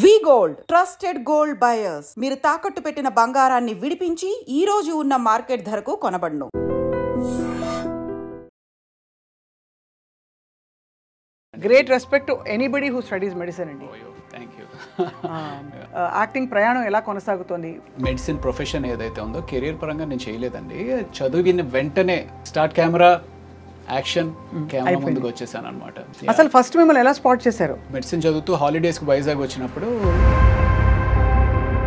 వి gold trusted gold buyers మీరు తాకట్టు పెట్టిన బంగారాన్ని విడిపించి ఈ రోజు ఉన్న మార్కెట్ ధరకు కొనబడును. Great respect to anybody who studies medicine అండి. Thank you. యాక్టింగ్ ప్రయాణం ఎలా కొనసాగుతోంది? మెడిసిన్ ప్రొఫెషన్ ఏదైతే ఉందో కెరీర్ పరంగా నేను చేయలేదండి. చదివిన వెంటనే స్టార్ట్ కెమెరా యాక్షన్ కెమెరా ముందుకు వచ్చేసాను అనమాట. అసలు ఫస్ట్ మిమ్మల్ని ఎలా స్పాట్ చేశారు? మెడిసిన్ చదువుతూ హాలిడేస్కి వైజాగ్ వచ్చినప్పుడు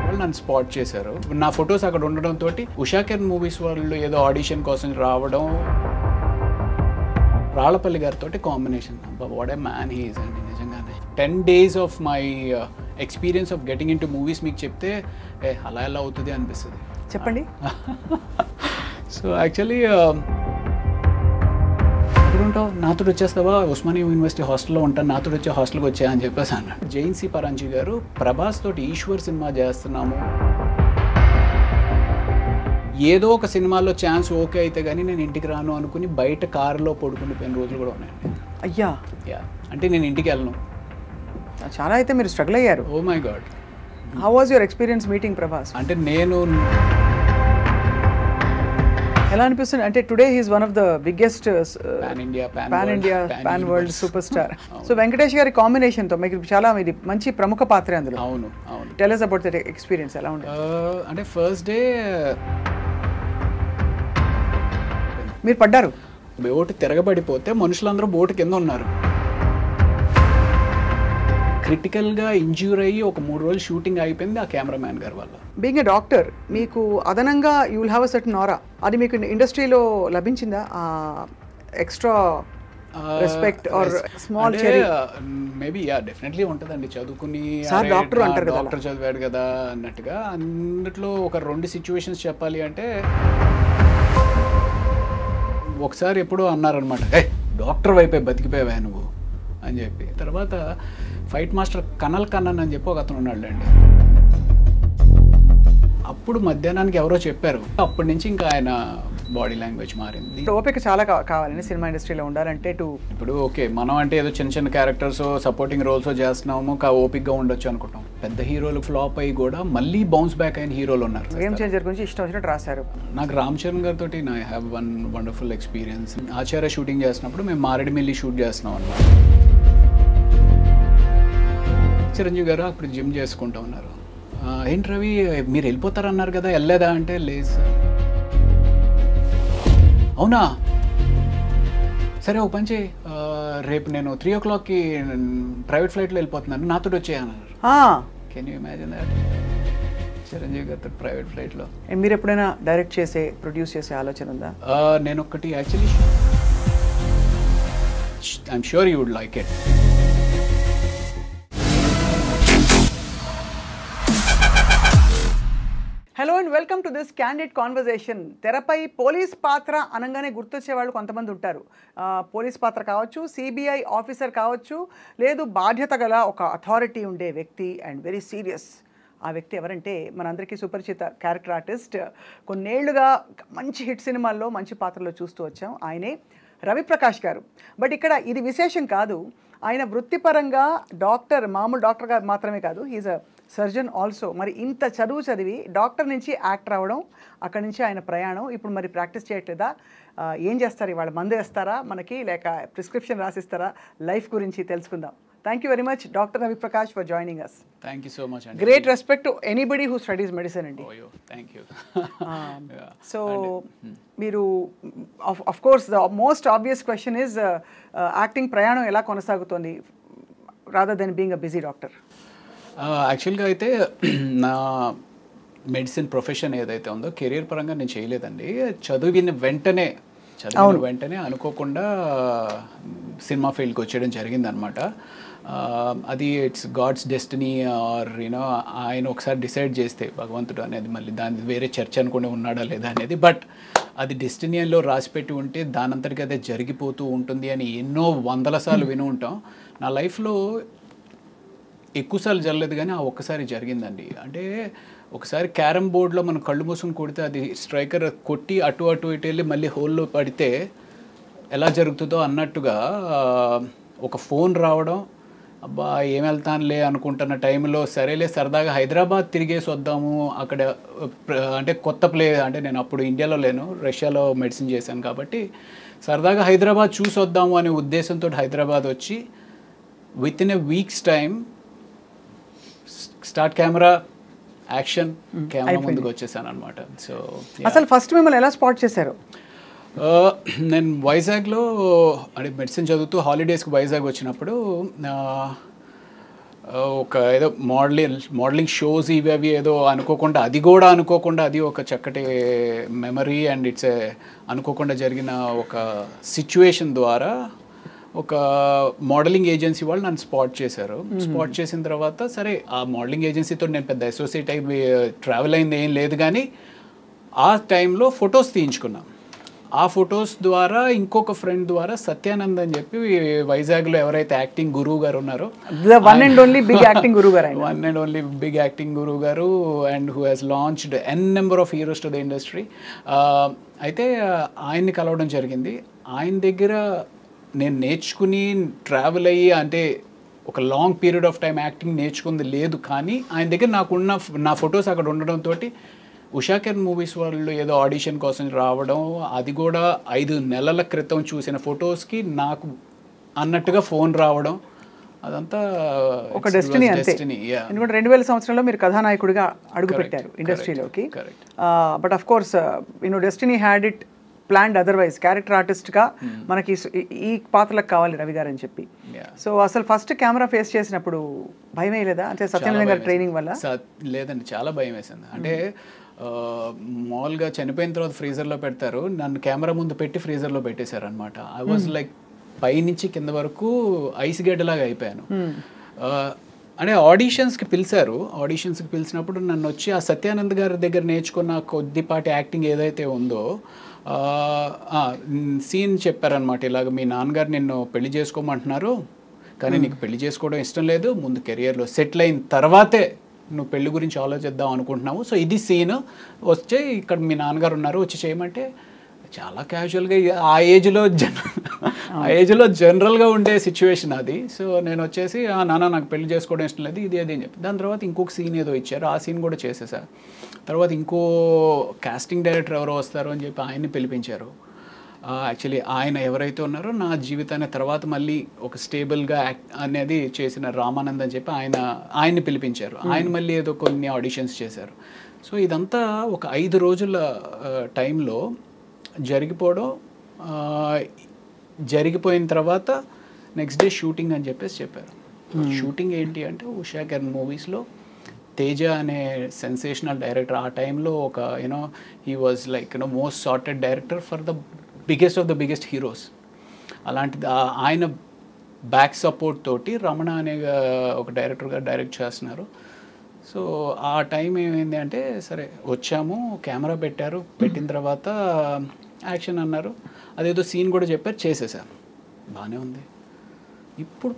వాళ్ళు నన్ను స్పాట్ చేశారు. నా ఫొటోస్ అక్కడ ఉండడంతో ఉషాకెన్ మూవీస్ వాళ్ళు ఏదో ఆడిషన్ కోసం రావడం, రాళ్ళపల్లి గారితో combination. What a man he is అండి నిజంగానే. 10 days of my experience of getting in to movies మీకు చెప్తే అలా ఎలా అవుతుంది అనిపిస్తుంది. చెప్పండి. సో యాక్చువల్లీ ఉంటావు నాతో వచ్చేస్తావా, ఉస్మానియా యూనివర్సిటీ హాస్టల్లో ఉంటాను, నాతో వచ్చే హాస్టల్కి వచ్చా అని చెప్పేసి అన్నాడు. జైన్సీ పరాంజీ గారు ప్రభాస్ తోటి ఈశ్వర్ సినిమా చేస్తున్నాము, ఏదో ఒక సినిమాలో ఛాన్స్ ఓకే అయితే కానీ నేను ఇంటికి రాను అనుకుని బయట కారులో పడుకునిపోయిన రోజులు కూడా ఉన్నాయండి. అయ్యా. యా, అంటే నేను ఇంటికి వెళ్ళను. చాలా అయితే మీరు స్ట్రగుల్ అయ్యారు. Oh my god. How was your experience meeting Prabhas? అంటే నేను ఎలా అనిపిస్తుంది అంటే today he's one of the biggest pan India pan world super star. So Venkatesh garu combination తో మీకు చాలా ఇది మంచి ప్రముఖ పాత్ర అందులో. అవును అవును. Tell us about that experience. ఎలా ఉంది? అంటే ఫస్ట్ డే మీరు పడ్డారు. బోటు తిరగబడిపోతే మనుషులందరూ బోటు కింద ఉన్నారు. క్రిటికల్గా ఇంజ్యూర్ అయ్యి ఒక 3 రోజులు షూటింగ్ అయిపోయింది ఆ కెమెరామ్యాన్ గారి వల్ల. బీయింగ్ ఎ డాక్టర్ మీకు అదనంగా you will have a certain aura. అది మీకు ఇండస్ట్రీలో లభించిందా? Extra respect or small cherry? Maybe yeah, definitely ఉంటుందండి. చదువుకుని డాక్టర్ అంటారు కదా, డాక్టర్ చదివాడు కదా అన్నట్టుగా. అందుట్లో ఒక 2 సిచ్యువేషన్స్ చెప్పాలి అంటే, ఒకసారి ఎప్పుడో అన్నారనమాట, డాక్టర్ వైపే బతికిపోయావా నువ్వు అని చెప్పి. తర్వాత ఫైట్ మాస్టర్ కనల్ కన్నన్ అని చెప్పి ఒక అతను ఉన్నాడులేండి. అప్పుడు మధ్యాహ్నానికి ఎవరో చెప్పారు. అప్పటి నుంచి ఇంకా ఆయన బాడీ లాంగ్వేజ్ మారింది. ఓపిక చాలా కావాలండి సినిమా ఇండస్ట్రీలో ఉండాలంటే. ఇప్పుడు ఓకే, మనం అంటే ఏదో చిన్న చిన్న క్యారెక్టర్స్ సపోర్టింగ్ రోల్స్ చేస్తున్నాము, ఓపిక్గా ఉండొచ్చు అనుకుంటాం. పెద్ద హీరోలు ఫ్లాప్ అయ్యి కూడా మళ్ళీ బౌన్స్ బ్యాక్ అయిన హీరోలు ఉన్నారు. గేమ్ చేంజర్ గురించి ఇష్టం వచ్చినట్టు రాశారు. నాకు రామ్ చరణ్ గారితో I have one wonderful experience. Acharya shooting చేసినప్పుడు మేము మారేడుమిల్లి షూట్ చేస్తున్నాం అన్నమాట. చిరంజీవి గారు అప్పుడు జిమ్ చేసుకుంటూ ఉన్నారు. ఏంటి రవి మీరు వెళ్ళిపోతారన్నారు కదా, వెళ్ళలేదా అంటే, లేదు సార్. అవునా, సరే ఒక పని చేయి, రేపు నేను 3 o'clockకి ప్రైవేట్ ఫ్లైట్లో వెళ్ళిపోతున్నాను, నాతో వచ్చేయన్నారు. Can you imagine that? Chiranjeevi గారితో ప్రైవేట్ ఫ్లైట్లో. మీరు ఎప్పుడైనా డైరెక్ట్ చేసే ప్రొడ్యూస్ చేసే ఆలోచన ఉందా? నేను ఒకటి actually I'm sure you would like it. Hello and welcome to this candid conversation. తెరపై పోలీస్ పాత్ర అనగానే గుర్తొచ్చే వాళ్ళు కొంతమంది ఉంటారు. పోలీస్ పాత్ర కావచ్చు, సిబిఐ ఆఫీసర్ కావచ్చు, లేదు బాధ్యత గల ఒక అథారిటీ ఉండే వ్యక్తి అండ్ వెరీ సీరియస్. ఆ వ్యక్తి ఎవరంటే మనందరికీ సుపరిచిత క్యారెక్టర్ ఆర్టిస్ట్, కొన్నేళ్లుగా మంచి హిట్ సినిమాల్లో మంచి పాత్రలో చూస్తూ వచ్చాం. ఆయనే రవిప్రకాష్ గారు. బట్ ఇక్కడ ఇది విశేషం కాదు, ఆయన వృత్తిపరంగా డాక్టర్, మామూలు డాక్టర్ గారు మాత్రమే కాదు, హీజ్ అ సర్జన్ ఆల్సో. మరి ఇంత చదువు చదివి డాక్టర్ నుంచి యాక్టర్ అవ్వడం, అక్కడి నుంచి ఆయన ప్రయాణం. ఇప్పుడు మరి ప్రాక్టీస్ చేయట్లేదా? ఏం చేస్తారు ఇవాళ? మందు వేస్తారా మనకి, లేక ప్రిస్క్రిప్షన్ రాసిస్తారా? లైఫ్ గురించి తెలుసుకుందాం. Thank you very much doctor Raviprakash for joining us. Thank you so much అండి. Great respect to anybody who studies medicine అండి. Thank you. సో మీరు of course the most obvious question is acting ప్రయాణం ఎలా కొనసాగుతోంది rather than being a busy doctor? యాక్చువల్గా అయితే నా medicine profession ఏదైతే ఉందో కెరీర్ పరంగా నేను చేయలేదండి. చదివిన వెంటనే అనుకోకుండా సినిమా ఫీల్డ్కి వచ్చేయడం జరిగిందనమాట. అది it's god's destiny or you know ఆయన ఒకసారి డిసైడ్ చేస్తే భగవంతుడు అనేది, మళ్ళీ దాని వేరే చర్చ అనుకుని ఉన్నాడా లేదా అనేది, బట్ అది డెస్టినీలో రాసిపెట్టి ఉంటే దానంతటికి అదే జరిగిపోతూ ఉంటుంది అని ఎన్నో 100 సార్లు విని ఉంటాం. నా లైఫ్లో ఎక్కువసార్లు జరగలేదు కానీ ఆ ఒక్కసారి జరిగిందండి. అంటే ఒకసారి క్యారమ్ బోర్డ్లో మనం కళ్ళు మూసుకొని కొడితే అది స్ట్రైకర్ కొట్టి అటు ఇటు వెళ్ళి మళ్ళీ హోల్లో పడితే ఎలా జరుగుతుందో అన్నట్టుగా ఒక ఫోన్ రావడం, అబ్బా ఏం వెళ్తానులే అనుకుంటున్న టైంలో సరేలే సరదాగా హైదరాబాద్ తిరిగేసి వద్దాము అక్కడ అంటే కొత్త అంటే నేను అప్పుడు ఇండియాలో లేను, రష్యాలో మెడిసిన్ చేశాను కాబట్టి సరదాగా హైదరాబాద్ చూసి వద్దాము అనే ఉద్దేశంతో హైదరాబాద్ వచ్చి with in a weeks time start camera action camera ముందుకు వచ్చేసాను అనమాట. సో అసలు ఫస్ట్ మిమ్మల్ని ఎలా స్పాట్ చేశారు? నేను వైజాగ్లో అంటే మెడిసిన్ చదువుతూ హాలిడేస్కి వైజాగ్ వచ్చినప్పుడు ఒక ఏదో మోడలింగ్ షోస్ ఇవి అవి ఏదో అనుకోకుండా అది ఒక చక్కటి మెమరీ అండ్ ఇట్స్ అనుకోకుండా జరిగిన ఒక సిచ్యువేషన్ ద్వారా ఒక మోడలింగ్ ఏజెన్సీ వాళ్ళు నన్ను స్పాట్ చేశారు. స్పాట్ చేసిన తర్వాత సరే ఆ మోడలింగ్ ఏజెన్సీతో నేను పెద్ద అసోసియేట్ అయి ట్రావెల్ అయింది ఏం లేదు, కానీ ఆ టైంలో ఫొటోస్ తీయించుకున్నాం. ఆ ఫొటోస్ ద్వారా ఇంకొక ఫ్రెండ్ ద్వారా సత్యానంద్ అని చెప్పి వైజాగ్లో ఎవరైతే యాక్టింగ్ గురువు గారు ఉన్నారో, one and only big acting గురువు గారు and who has launched n number of heroes to the industry. అయితే ఆయన్ని కలవడం జరిగింది. ఆయన దగ్గర నేను నేర్చుకుని ట్రావెల్ అయ్యి అంటే ఒక long period of time acting నేర్చుకుంది లేదు, కానీ ఆయన దగ్గర నా ఫొటోస్ అక్కడ ఉండడంతో ఉషాకిరణ్ మూవీస్ వాళ్ళు ఏదో ఆడిషన్ కోసం రావడం, అది కూడా 5 నెలల క్రితం చూసిన ఫొటోస్కి నాకు అన్నట్టుగా ఫోన్ రావడం, అదంతా ఒక డెస్టినీ. ఎందుకంటే 2000 సంవత్సరంలో మీరు కథానాయకుడిగా అడుగుపెట్టారు ఇండస్ట్రీలోకి. But of course destiny had it planned otherwise. Character ఆర్టిస్ట్గా మనకి ఈ పాత్రలకు కావాలి రవి గారు అని చెప్పి. సో అసలు ఫస్ట్ కెమెరా ఫేస్ చేసినప్పుడు భయం వేయలేదా? అంటే సత్యనారాయణ గారి ట్రైనింగ్ వల్ల? లేదండి, చాలా భయం వేసింది. అంటే మామూలుగా చనిపోయిన తర్వాత ఫ్రీజర్లో పెడతారు, నన్ను కెమెరా ముందు పెట్టి ఫ్రీజర్లో పెట్టేశారు అనమాట. ఐ వాజ్ లైక్ పైనుంచి కింద వరకు ఐస్ గడ్డలాగా అయిపోయాను. అంటే ఆడిషన్స్కి పిలిచినప్పుడు నన్ను వచ్చి ఆ సత్యానంద్ గారి దగ్గర నేర్చుకున్న కొద్దిపాటి యాక్టింగ్ ఏదైతే ఉందో సీన్ చెప్పారనమాట. ఇలాగ మీ నాన్నగారు నిన్ను పెళ్లి చేసుకోమంటున్నారు, కానీ నీకు పెళ్లి చేసుకోవడం ఇష్టం లేదు, ముందు కెరియర్లో సెటిల్ అయిన తర్వాతే నువ్వు పెళ్లి గురించి ఆలోచిద్దాం అనుకుంటున్నావు, సో ఇది సీన్ వచ్చే ఇక్కడ మీ నాన్నగారు ఉన్నారు వచ్చి చేయమంటే చాలా క్యాజువల్గా ఆ ఏజ్లో జనరల్గా ఉండే సిచ్యువేషన్ అది. సో నేను వచ్చేసి నాన్న నాకు పెళ్లి చేసుకోవడం ఇష్టం లేదు ఇది అని చెప్పి, దాని తర్వాత ఇంకొక సీన్ ఏదో ఇచ్చారు, ఆ సీన్ కూడా చేసేసా. తర్వాత ఇంకో కాస్టింగ్ డైరెక్టర్ ఎవరో వస్తారు అని చెప్పి ఆయన్ని పిలిపించారు. యాక్చువల్లీ ఆయన ఎవరైతే ఉన్నారో నా జీవితాన్ని తర్వాత మళ్ళీ ఒక స్టేబుల్గా అనేది చేసిన రామానంద్ అని చెప్పి ఆయన్ని పిలిపించారు. ఆయన మళ్ళీ ఏదో కొన్ని ఆడిషన్స్ చేశారు. సో ఇదంతా ఒక 5 రోజుల టైంలో జరిగిపోయిన తర్వాత నెక్స్ట్ డే షూటింగ్ అని చెప్పేసి చెప్పారు. షూటింగ్ ఏంటి అంటే ఉషాకిరణ్ మూవీస్లో తేజ అనే సెన్సేషనల్ డైరెక్టర్, ఆ టైంలో ఒక he was like most sorted director for the biggest of the biggest heroes. అలాంటిది ఆయన బ్యాక్ సపోర్ట్ తోటి రమణ అనే ఒక డైరెక్టర్గా డైరెక్ట్ చేస్తున్నారు. సో ఆ టైం ఏమైంది అంటే సరే వచ్చాము, కెమెరా పెట్టిన తర్వాత యాక్షన్ అన్నారు, అదేదో సీన్ కూడా చెప్పారు, చేసేసాను, బాగానే ఉంది. ఇప్పుడు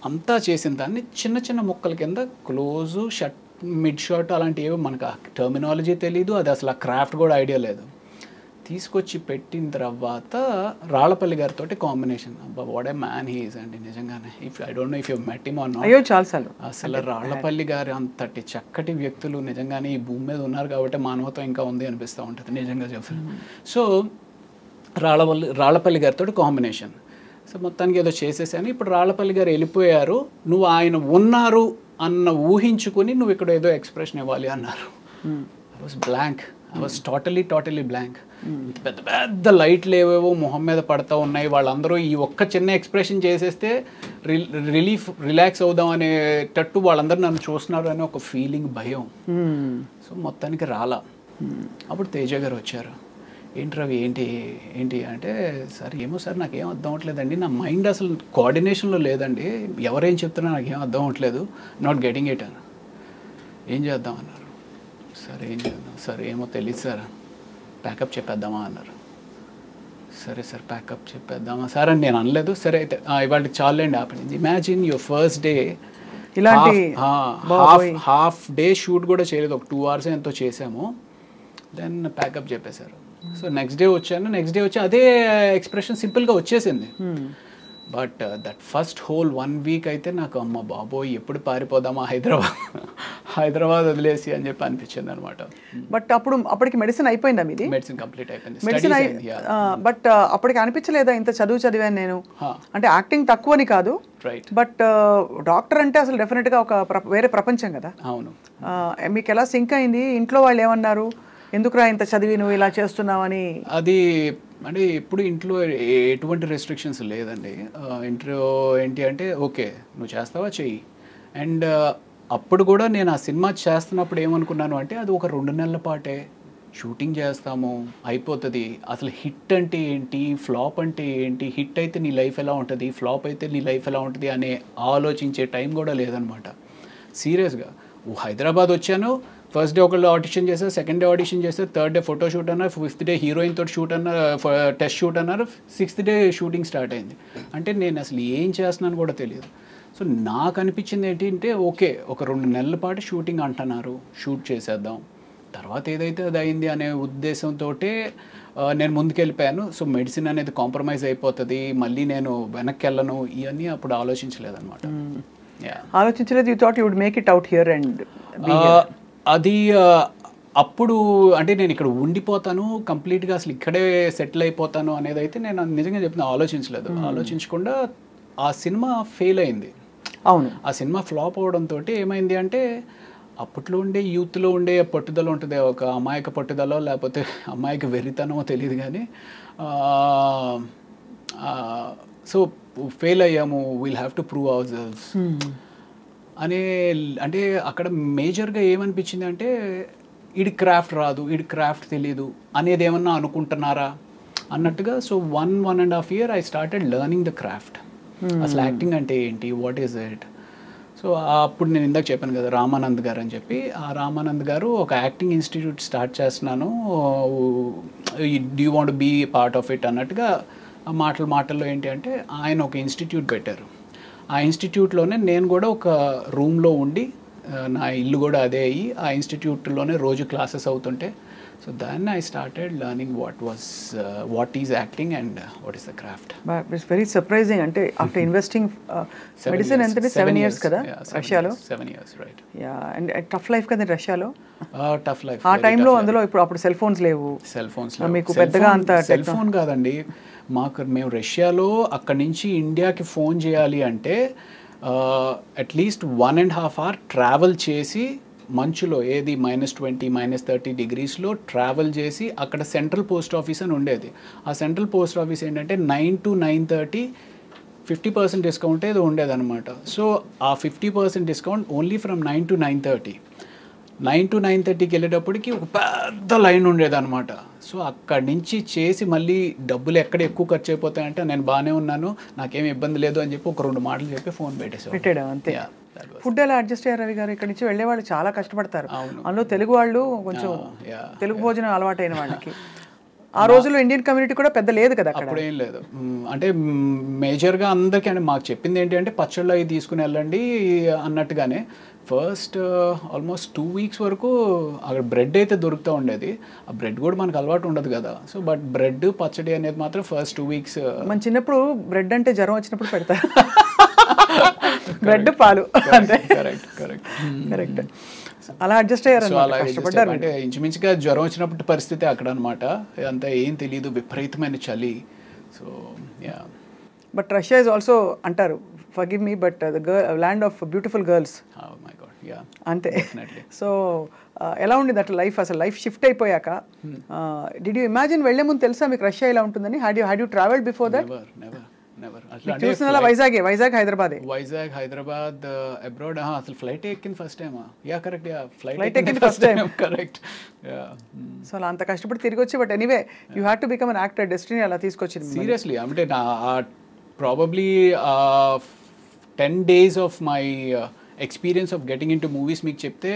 అంతా చేసిన దాన్ని చిన్న చిన్న ముక్కల కింద క్లోజు షర్ట్ మిడ్ షాట్ అలాంటివి ఏవో మనకు ఆ టర్మినాలజీ తెలీదు, అది అసలు ఆ క్రాఫ్ట్ కూడా ఐడియా లేదు. తీసుకొచ్చి పెట్టిన తర్వాత రాళ్ళపల్లి గారితో కాంబినేషన్, అబ్బా what a man he is అండి నిజంగానే. I don't no if you met him or not. అసలు రాళ్ళపల్లి గారి అంతటి చక్కటి వ్యక్తులు నిజంగానే ఈ భూమి మీద ఉన్నారు కాబట్టి మానవత్వం ఇంకా ఉంది అనిపిస్తూ ఉంటుంది నిజంగా చెప్తాను. సో రాళ్ళపల్లి గారితో కాంబినేషన్. సో మొత్తానికి ఏదో చేసేసాను. ఇప్పుడు రాళ్ళపల్లి గారు వెళ్ళిపోయారు, నువ్వు ఆయన ఉన్నారు అన్న ఊహించుకుని నువ్వు ఇక్కడ ఏదో ఎక్స్ప్రెషన్ ఇవ్వాలి అన్నారు. I was blank, I was totally blank. పెద్ద పెద్ద లైట్లు ఏవేవో మొహం మీద పడతా ఉన్నాయి, వాళ్ళందరూ ఈ ఒక్క చిన్న ఎక్స్ప్రెషన్ చేసేస్తే రిలాక్స్ అవుదాం అనేటట్టు వాళ్ళందరూ నన్ను చూస్తున్నారు అనే ఒక ఫీలింగ్, భయం. సో మొత్తానికి రాలా. అప్పుడు తేజ గారు వచ్చారు, ఏంటి రవి ఏంటి అంటే, సార్ ఏమో సార్ నాకేం అర్థం అవ్వట్లేదండి, నా మైండ్ అసలు కోఆర్డినేషన్లో లేదండి, ఎవరేం చెప్తున్నా నాకేం అర్థం అవ్వట్లేదు, నాట్ గెటింగ్ ఇట్ అని. ఏం చేద్దాం అన్నారు. సరే ఏం చేద్దాం సార్, ఏమో తెలియదు సార్, ప్యాకప్ చెప్పేద్దామా అన్నారు. సరే సార్ ప్యాకప్ చెప్పేద్దామా సార్ అని నేను అనలేదు. సరే అయితే ఇవాళ చాలండి ఆపండి. ఇమాజిన్ యువర్ ఫస్ట్ డే, ఇలాంటి హాఫ్ డే షూట్ కూడా చేయలేదు, ఒక 2 hours ఎంతో చేసాము, దెన్ ప్యాకప్ చెప్పేశారు. సో నెక్స్ట్ డే వచ్చి అదే ఎక్స్ప్రెషన్ సింపుల్గా వచ్చేసింది. But that first whole 1 week అయితే నాకు అమ్మ బాబోయ్ ఎప్పుడు పారిపోదామా హైదరాబాద్ వదిలేసి అని చెప్పి అనిపించింది అనమాట. బట్ అప్పటికి మెడిసిన్ అయిపోయిందా మీది? మెడిసిన్ కంప్లీట్ అయిపోయింది. మెడిసిన్ బట్ అప్పటికి అనిపించలేదా ఇంత చదివాను నేను, అంటే యాక్టింగ్ తక్కువని కాదు, బట్ డాక్టర్ అంటే అసలు డెఫినెట్గా ఒక వేరే ప్రపంచం కదా. అవును. మీకు ఎలా సింక్ అయింది? ఇంట్లో వాళ్ళు ఏమన్నారు, ఎందుకురా ఇంత చదివి నువ్వు ఇలా చేస్తున్నావని? అది అంటే ఇప్పుడు ఇంట్లో ఎటువంటి రెస్ట్రిక్షన్స్ లేదండి. ఇంట్లో ఏంటి అంటే ఓకే నువ్వు చేస్తావా చెయ్యి. అండ్ అప్పుడు కూడా నేను ఆ సినిమా చేస్తున్నప్పుడు ఏమనుకున్నాను అంటే అది ఒక 2 నెలల పాటే షూటింగ్ చేస్తాము అయిపోతుంది. అసలు హిట్ అంటే ఏంటి, ఫ్లాప్ అంటే ఏంటి, హిట్ అయితే నీ లైఫ్ ఎలా ఉంటుంది, ఫ్లాప్ అయితే నీ లైఫ్ ఎలా ఉంటుంది అనే ఆలోచించే టైం కూడా లేదనమాట. సీరియస్గా హైదరాబాద్ వచ్చాను, ఫస్ట్ డే ఒకళ్ళు ఆడిషన్ చేశారు, సెకండ్ డే ఆడిషన్ చేశారు, థర్డ్ డే ఫోటో షూట్ అన్నారు, 5th డే హీరోయిన్ తోటి షూట్ అన్నారు, టెస్ట్ షూట్ అన్నారు, 6th డే షూటింగ్ స్టార్ట్ అయింది. అంటే నేను అసలు ఏం చేస్తున్నాను కూడా తెలియదు. సో నాకు అనిపించింది ఏంటి అంటే ఓకే ఒక 2 నెలల పాటు షూటింగ్ అంటున్నారు, షూట్ చేసేద్దాం, తర్వాత ఏదైతే అది అయింది అనే ఉద్దేశంతో నేను ముందుకెళ్ళిపోయాను. సో మెడిసిన్ అనేది కాంప్రమైజ్ అయిపోతుంది, మళ్ళీ నేను వెనక్కి వెళ్ళను, ఇవన్నీ అప్పుడు ఆలోచించలేదన్నమాట. ఆలోచించలేదు. You thought you would make it out here and అది అప్పుడు అంటే నేను ఇక్కడ ఉండిపోతాను కంప్లీట్గా అసలు ఇక్కడే సెటిల్ అయిపోతాను అనేది అయితే నేను నిజంగా చెప్తున్నా ఆలోచించలేదు. ఆలోచించకుండా ఆ సినిమా ఫెయిల్ అయింది. అవును. ఆ సినిమా ఫ్లాప్ అవడంతో ఏమైంది అంటే అప్పట్లో ఉండే యూత్లో ఉండే పట్టుదల ఉంటుంది, ఒక అమాయక పట్టుదల లేకపోతే అమాయక వెర్రితనమో తెలియదు కానీ సో ఫెయిల్ అయ్యాము, we'll have to prove our selves అనే. అంటే అక్కడ మేజర్గా ఏమనిపించింది అంటే ఈడి క్రాఫ్ట్ రాదు, ఈడి క్రాఫ్ట్ తెలీదు అనేది ఏమన్నా అనుకుంటున్నారా అన్నట్టుగా. So 1.5 year I started learning the craft. అసలు యాక్టింగ్ అంటే ఏంటి, వాట్ ఈజ్ ఇట్. సో అప్పుడు నేను ఇందాక చెప్పాను కదా రామానంద్ గారు అని చెప్పి, ఆ రామానంద్ గారు ఒక యాక్టింగ్ ఇన్స్టిట్యూట్ స్టార్ట్ చేస్తున్నాను, do you want be part of it అన్నట్టుగా మాటల్లో ఏంటి అంటే ఆయన ఒక ఇన్స్టిట్యూట్ పెట్టారు. ఆ ఇన్స్టిట్యూట్లోనే నేను కూడా ఒక రూమ్లో ఉండి, నా ఇల్లు కూడా అదే అయ్యి ఆ ఇన్స్టిట్యూట్లోనే రోజు క్లాసెస్ అవుతుంటే, సో దాన్ని I started learning what is acting and what is the craft. It's very surprising. అంటే ఆఫ్టర్ ఇన్వెస్టింగ్ మెడిసిన్ అంటే 7 years కదా రష్యాలో. 7 years right. Yeah. And tough life కదా రష్యాలో. టఫ్ లైఫ్ ఆ టైంలో. అందులో అప్పుడు సెల్ ఫోన్స్ లేవు. సెల్ ఫోన్స్ మీకు పెద్దగా అంత సెల్ ఫోన్ కాదండి. మేము రష్యాలో అక్కడి నుంచి ఇండియాకి ఫోన్ చేయాలి అంటే అట్లీస్ట్ 1.5 hour ట్రావెల్ చేసి మంచులో ఏది -20 -30 degreesలో ట్రావెల్ చేసి అక్కడ సెంట్రల్ పోస్ట్ ఆఫీస్ అని ఉండేది. ఆ సెంట్రల్ పోస్ట్ ఆఫీస్ ఏంటంటే 9 to 9:30 50% డిస్కౌంట్ ఏదో ఉండేదన్నమాట. సో ఆ 50% discount only from 9 to 9:30. 9 to 9:30కి వెళ్ళేటప్పటికి ఒక పెద్ద లైన్ ఉండేదన్నమాట. సో అక్కడి నుంచి చేసి మళ్ళీ డబ్బులు ఎక్కడ ఎక్కువ ఖర్చు అయిపోతాయంటే నేను బాగానే ఉన్నాను, నాకేమి ఇబ్బంది లేదు అని చెప్పి ఒక 2 మాటలు చెప్పి ఫోన్ పెట్టాడు అంతే. ఫుడ్ ఎలా అడ్జస్ట్ అయ్యారు రవి గారు? ఇక్కడ నుంచి వెళ్ళే వాళ్ళు చాలా కష్టపడతారు. అందులో తెలుగు వాళ్ళు కొంచెం తెలుగు భోజనం అలవాటైన వాళ్ళకి. ఆ రోజుల్లో ఇండియన్ కమ్యూనిటీ కూడా పెద్ద లేదు కదా అక్కడ. అప్పుడు ఏం లేదు. అంటే మేజర్గా అందరికీ అంటే మాకు చెప్పింది ఏంటి అంటే పచ్చళ్ళు అవి తీసుకుని వెళ్ళండి అన్నట్టుగానే. ఫస్ట్ ఆల్మోస్ట్ 2 weeks వరకు అక్కడ బ్రెడ్ అయితే దొరుకుతూ ఉండేది. ఆ బ్రెడ్ కూడా మనకు అలవాటు ఉండదు కదా. సో బట్ బ్రెడ్ పచ్చడి అనేది మాత్రం ఫస్ట్ 2 weeks. మన చిన్నప్పుడు బ్రెడ్ అంటే జ్వరం వచ్చినప్పుడు పెడతారు. బ్రెడ్ పాలు. కరెక్ట్. అలా అడ్జస్ట్ అయ్యారు. అంటే ఇంచుమించుగా జ్వరం వచ్చినప్పుడు పరిస్థితి అక్కడ అనమాట. అంతా ఏం తెలియదు, విపరీతమైన చలి. So yeah. But Russia is also అంటారు, forgive me, but the land of beautiful girls. Oh my God, yeah. అంతే. సో ఎలా ఉండేది అట్లా లైఫ్? అసలు లైఫ్ షిఫ్ట్ అయిపోయాక డిడ్ యూ ఇమాజిన్ వెళ్లే ముందు తెలుసా మీకు రష్యా ఇలా ఉంటుందని? Had you travelled before that? Never. చూసినా వైజాగ్ హైదరాబాద్ అబ్రాడ్. అసలు ఫ్లైట్ ఎక్కింది first time. Yeah correct. Yeah flight ఎక్కింది ఫస్ట్ టైం. కరెక్ట్. సో అలా అంత కష్టపడి తిరిగి వచ్చి, but anyway you had to become an actor. Destiny అలా తీసుకొచ్చింది. సీరియస్లీ అంటే నా probably 10 days of my experience of getting into movies మీకు చెప్తే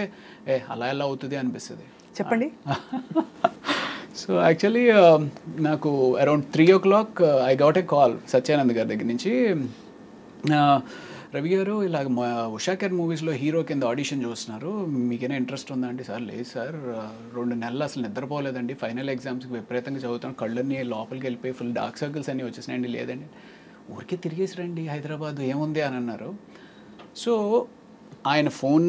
అలా ఎలా అవుతుంది అనిపిస్తుంది. చెప్పండి. సో యాక్చువల్లీ నాకు around 3 o'clock I got a call Satyanand గారి దగ్గర నుంచి. రవి గారు ఇలాగ ఉషాకర్ మూవీస్లో హీరో కింద ఆడిషన్ చూస్తున్నారు, మీకైనా ఇంట్రెస్ట్ ఉందా అండి? సార్ లేదు సార్, 2 నెలలు అసలు నిద్రపోలేదండి, ఫైనల్ ఎగ్జామ్స్కి విపరీతంగా చదువుతాను, కళ్ళన్నీ లోపలికి వెళ్ళిపోయి ఫుల్ డార్క్ సర్కిల్స్ అన్నీ వచ్చేసినాయండి. లేదండి, ఊరికే తిరిగేసి రండి హైదరాబాద్ ఏముంది అని అన్నారు. సో ఆయన ఫోన్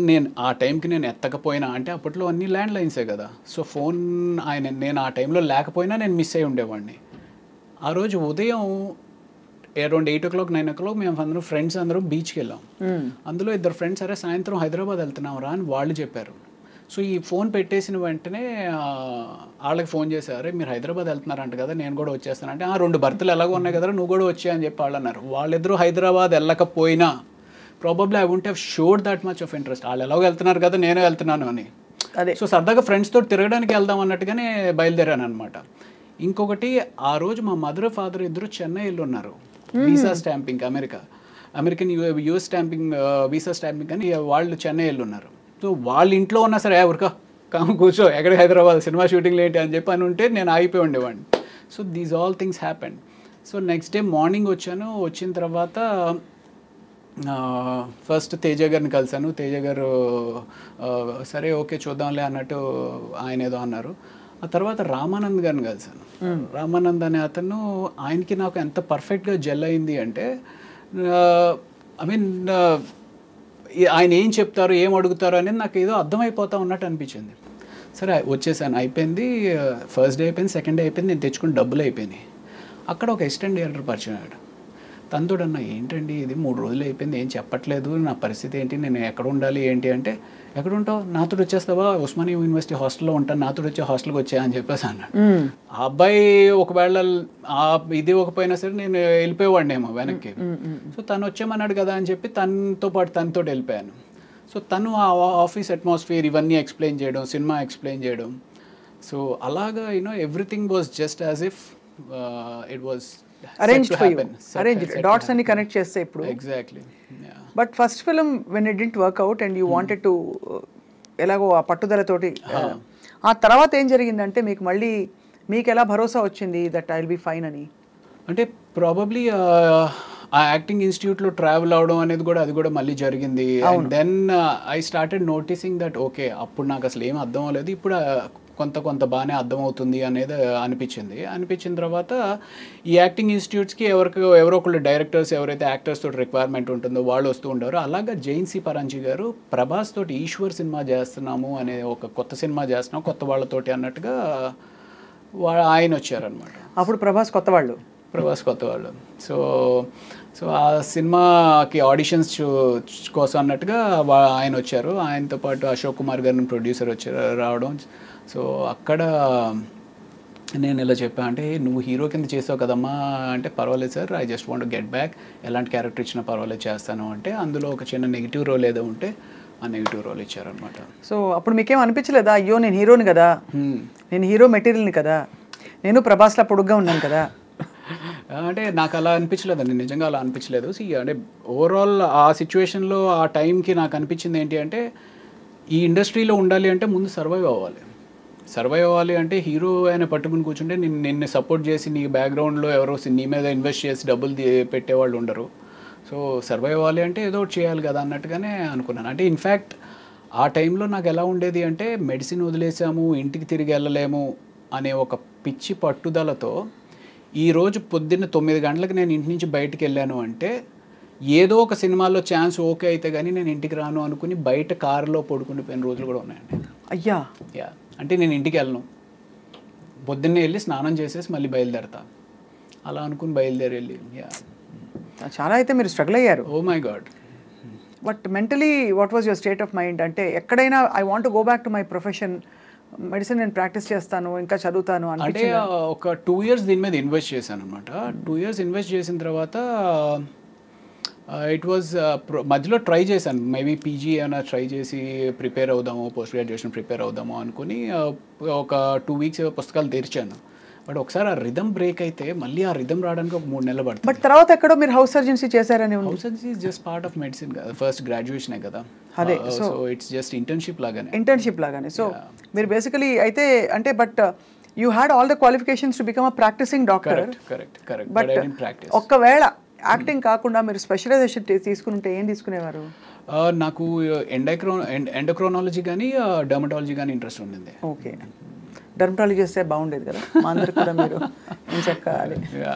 ఆ టైంకి నేను ఎత్తకపోయినా, అంటే అప్పట్లో అన్ని ల్యాండ్ లైన్సే కదా, సో ఫోన్ నేను ఆ టైంలో లేకపోయినా నేను మిస్ అయి ఉండేవాడిని. ఆ రోజు ఉదయం అరౌండ్ 8 o'clock 9 o'clock మేము అందరం ఫ్రెండ్స్ అందరం బీచ్కి వెళ్ళాం. అందులో 2 ఫ్రెండ్స్ సరే సాయంత్రం హైదరాబాద్ వెళ్తున్నాం రా అని వాళ్ళు చెప్పారు. సో ఈ ఫోన్ పెట్టేసిన వెంటనే వాళ్ళకి ఫోన్ చేశారు, మీరు హైదరాబాద్ వెళ్తున్నారంట కదా, నేను కూడా వచ్చేస్తానంటే 2 బర్త్లు ఎలాగో ఉన్నాయి కదా నువ్వు కూడా వచ్చాయి అని చెప్పి వాళ్ళు అన్నారు. వాళ్ళిద్దరూ హైదరాబాద్ వెళ్ళకపోయినా probably I won't have showed that much of interest. వాళ్ళు ఎలాగో వెళ్తున్నారు కదా నేను వెళ్తున్నాను అని. అదే సో సరదాగా ఫ్రెండ్స్ తోటి తిరగడానికి వెళ్దాం అన్నట్టుగానే బయలుదేరాను అనమాట. ఇంకొకటి, ఆ రోజు మా మదర్ ఫాదర్ ఇద్దరు చెన్నైలో ఉన్నారు, visa stamping, American US stamping visa stamping అని వాళ్ళు చెన్నైలో ఉన్నారు. సో వాళ్ళ ఇంట్లో ఉన్నా సరే ఎవరికా కూర్చో ఎక్కడికి హైదరాబాద్ సినిమా షూటింగ్లు ఏంటి అని చెప్పి అని ఉంటే నేను ఆగిపోయి ఉండేవాడిని. So these all things happened. So next day morning వచ్చాను. వచ్చిన తర్వాత ఫస్ట్ తేజ గారిని కలిసాను. తేజ గారు సరే ఓకే చూద్దాంలే అన్నట్టు ఆయన ఏదో అన్నారు. ఆ తర్వాత రామానంద్ గారిని కలిసాను. రామానంద్ అనే అతను, ఆయనకి నాకు ఎంత పర్ఫెక్ట్గా జెల్ అయింది అంటే, ఐ మీన్ ఆయన ఏం చెప్తారు ఏం అడుగుతారు అనేది నాకు ఏదో అర్థమైపోతా ఉన్నట్టు అనిపించింది. సరే వచ్చేసాను, అయిపోయింది. ఫస్ట్ డే అయిపోయింది, సెకండ్ డే అయిపోయింది, నేను తెచ్చుకుని డబ్బులు అయిపోయినాయి. అక్కడ ఒక అసిస్టెంట్ డైరెక్టర్ పరిచయం అయ్యాడు. తనతోడు అన్న ఏంటండి ఇది 3 రోజులు అయిపోయింది ఏం చెప్పట్లేదు, నా పరిస్థితి ఏంటి, నేను ఎక్కడ ఉండాలి ఏంటి అంటే, ఎక్కడ ఉంటావు, నాతో వచ్చేస్తావా, ఉస్మానియా యూనివర్సిటీ హాస్టల్లో ఉంటాను, నాతో వచ్చే హాస్టల్కి వచ్చా అని చెప్పేసి అన్నాడు. ఆ అబ్బాయి ఒకవేళ ఇది ఒకపోయినా సరే నేను వెళ్ళిపోయేవాడినేమో వెనక్కి. సో తను వచ్చామన్నాడు కదా అని చెప్పి తనతో పాటు తనతో వెళ్ళిపోయాను. సో తను ఆ ఆఫీస్ అట్మాస్ఫియర్ ఇవన్నీ ఎక్స్ప్లెయిన్ చేయడం, సినిమా ఎక్స్ప్లెయిన్ చేయడం. సో అలాగా everything was just as if it was arranged for you, arranged dots and connect చేస్తే ఇప్పుడు. Exactly. Yeah. But first film when it didn't work out and you wanted to ఎలాగో ఆ పట్టుదలతోటి, ఆ తర్వాత ఏం జరిగిందంటే మీకు ఎలా భరోసా వచ్చింది that I will be fine అని? అంటే ప్రాబబ్లీ ఆ యాక్టింగ్ ఇన్స్టిట్యూట్లో ట్రావెల్ అవడం అనేది కూడా అది కూడా మళ్ళీ జరిగింది. And then I started noticing that okay, అప్పుడు నాకు అసలు ఏం అర్థం అవ్వలేదు, ఇప్పుడు కొంత బాగానే అర్థమవుతుంది అనేది అనిపించిన తర్వాత ఈ యాక్టింగ్ ఇన్స్టిట్యూట్స్కి ఎవరో ఒకళ్ళు డైరెక్టర్స్ ఎవరైతే యాక్టర్స్ తోటి రిక్వైర్మెంట్ ఉంటుందో వాళ్ళు వస్తూ ఉంటారు. అలాగా జైన్సీ పరాంజీ గారు ప్రభాస్ తోటి ఈశ్వర్ సినిమా చేస్తున్నాము అనే ఒక కొత్త సినిమా చేస్తున్నాం కొత్త వాళ్ళతోటి అన్నట్టుగా ఆయన వచ్చారనమాట. అప్పుడు ప్రభాస్ కొత్త వాళ్ళు. సో ఆ సినిమాకి ఆడిషన్స్ కోసం అన్నట్టుగా ఆయన వచ్చారు. ఆయనతో పాటు అశోక్ కుమార్ గారిని ప్రొడ్యూసర్ రావడం. సో అక్కడ నేను ఇలా చెప్పాను, అంటే నువ్వు హీరో కింద చేసావు కదమ్మా అంటే, పర్వాలేదు sir, I just want get back, ఎలాంటి క్యారెక్టర్ ఇచ్చినా పర్వాలేదు చేస్తాను అంటే, అందులో ఒక చిన్న నెగిటివ్ రోల్ ఏదో ఉంటే ఆ నెగిటివ్ రోల్ ఇచ్చారనమాట. సో అప్పుడు మీకేం అనిపించలేదా, అయ్యో నేను హీరోని కదా, నేను హీరో మెటీరియల్ని కదా, నేను ప్రభాస్లా పొడుగ్గా ఉన్నాను కదా? అంటే నాకు అలా అనిపించలేదండి, నిజంగా అలా అనిపించలేదు. అంటే ఓవరాల్ ఆ సిచ్యువేషన్లో ఆ టైంకి నాకు అనిపించింది ఏంటి అంటే, ఈ ఇండస్ట్రీలో ఉండాలి అంటే ముందు సర్వైవ్ అవ్వాలి అంటే హీరో ఆయన పట్టుకుని కూర్చుంటే నిన్ను సపోర్ట్ చేసి నీ బ్యాక్గ్రౌండ్లో ఎవరో నీ మీద ఇన్వెస్ట్ చేసి డబ్బులు పెట్టేవాళ్ళు ఉండరు. సో సర్వైవ్ అవ్వాలి అంటే ఏదో ఒకటి చేయాలి కదా అన్నట్టుగానే అనుకున్నాను. అంటే ఇన్ఫ్యాక్ట్ ఆ టైంలో నాకు ఎలా ఉండేది అంటే, మెడిసిన్ వదిలేసాము, ఇంటికి తిరిగి వెళ్ళలేము అనే ఒక పిచ్చి పట్టుదలతో ఈరోజు పొద్దున్న 9 గంటలకు నేను ఇంటి నుంచి బయటికి వెళ్ళాను అంటే, ఏదో ఒక సినిమాలో ఛాన్స్ ఓకే అయితే కానీ నేను ఇంటికి రాను అనుకుని బయట కారులో పడుకునిపోయిన రోజులు కూడా ఉన్నాయండి. అయ్యా యా, అంటే నేను ఇంటికి వెళ్ళను, పొద్దున్నే వెళ్ళి స్నానం చేసేసి మళ్ళీ బయలుదేరతా, అలా అనుకుని బయలుదేరి యా. చాలా అయితే మీరు స్ట్రగుల్ అయ్యారు. Oh my god. But mentally what was your state of mind? అంటే ఎక్కడైనా I want go back to my profession, medicine నేను ప్రాక్టీస్ చేస్తాను, ఇంకా చదువుతాను అంటే ఒక 2 years దీని మీద ఇన్వెస్ట్ చేశాను అనమాట. 2 years ఇన్వెస్ట్ చేసిన తర్వాత ఇట్ వాజ్ మధ్యలో ట్రై చేశాను, మేబీ పీజీ ఏమైనా ట్రై చేసి ప్రిపేర్ అవుదాము, పోస్ట్ గ్రాడ్యుయేషన్ ప్రిపేర్ అవుదాము అనుకుని ఒక 2 weeks పుస్తకాలు తెరిచాను. బట్ ఒకసారి ఆ రిథమ్ బ్రేక్ అయితే మళ్ళీ ఆ రిథమ్ రావడానికి ఒక 3 నెలలు పడుతుంది. బట్ తర్వాత ఎక్కడో మీరు హౌస్ సర్జన్సీ చేశారని? House surgency is just part of medicine కదా, ఫస్ట్ గ్రాడ్యుయేషనే కదా. అదే, సో ఇట్స్ జస్ట్ ఇంటర్న్షిప్ లాగానే. సో మీరు బేసికలీ అయితే అంటే, but you had all the qualifications to become a practising doctor. Correct. But ఒక్కవేళ యాక్టింగ్ కాకుండా మీరు స్పెషలైజేషన్ తీసుకుంటే ఏం తీసుకునేవారు? నాకు ఎండోక్రోనాలజీ కానీ డర్మటాలజీ కానీ ఇంట్రెస్ట్ ఉండింది. ఓకే, డర్మటాలజీ చేస్తే బాగుండేది కదా మా అందరికి కూడా. మీరు ఎంచక్క అది.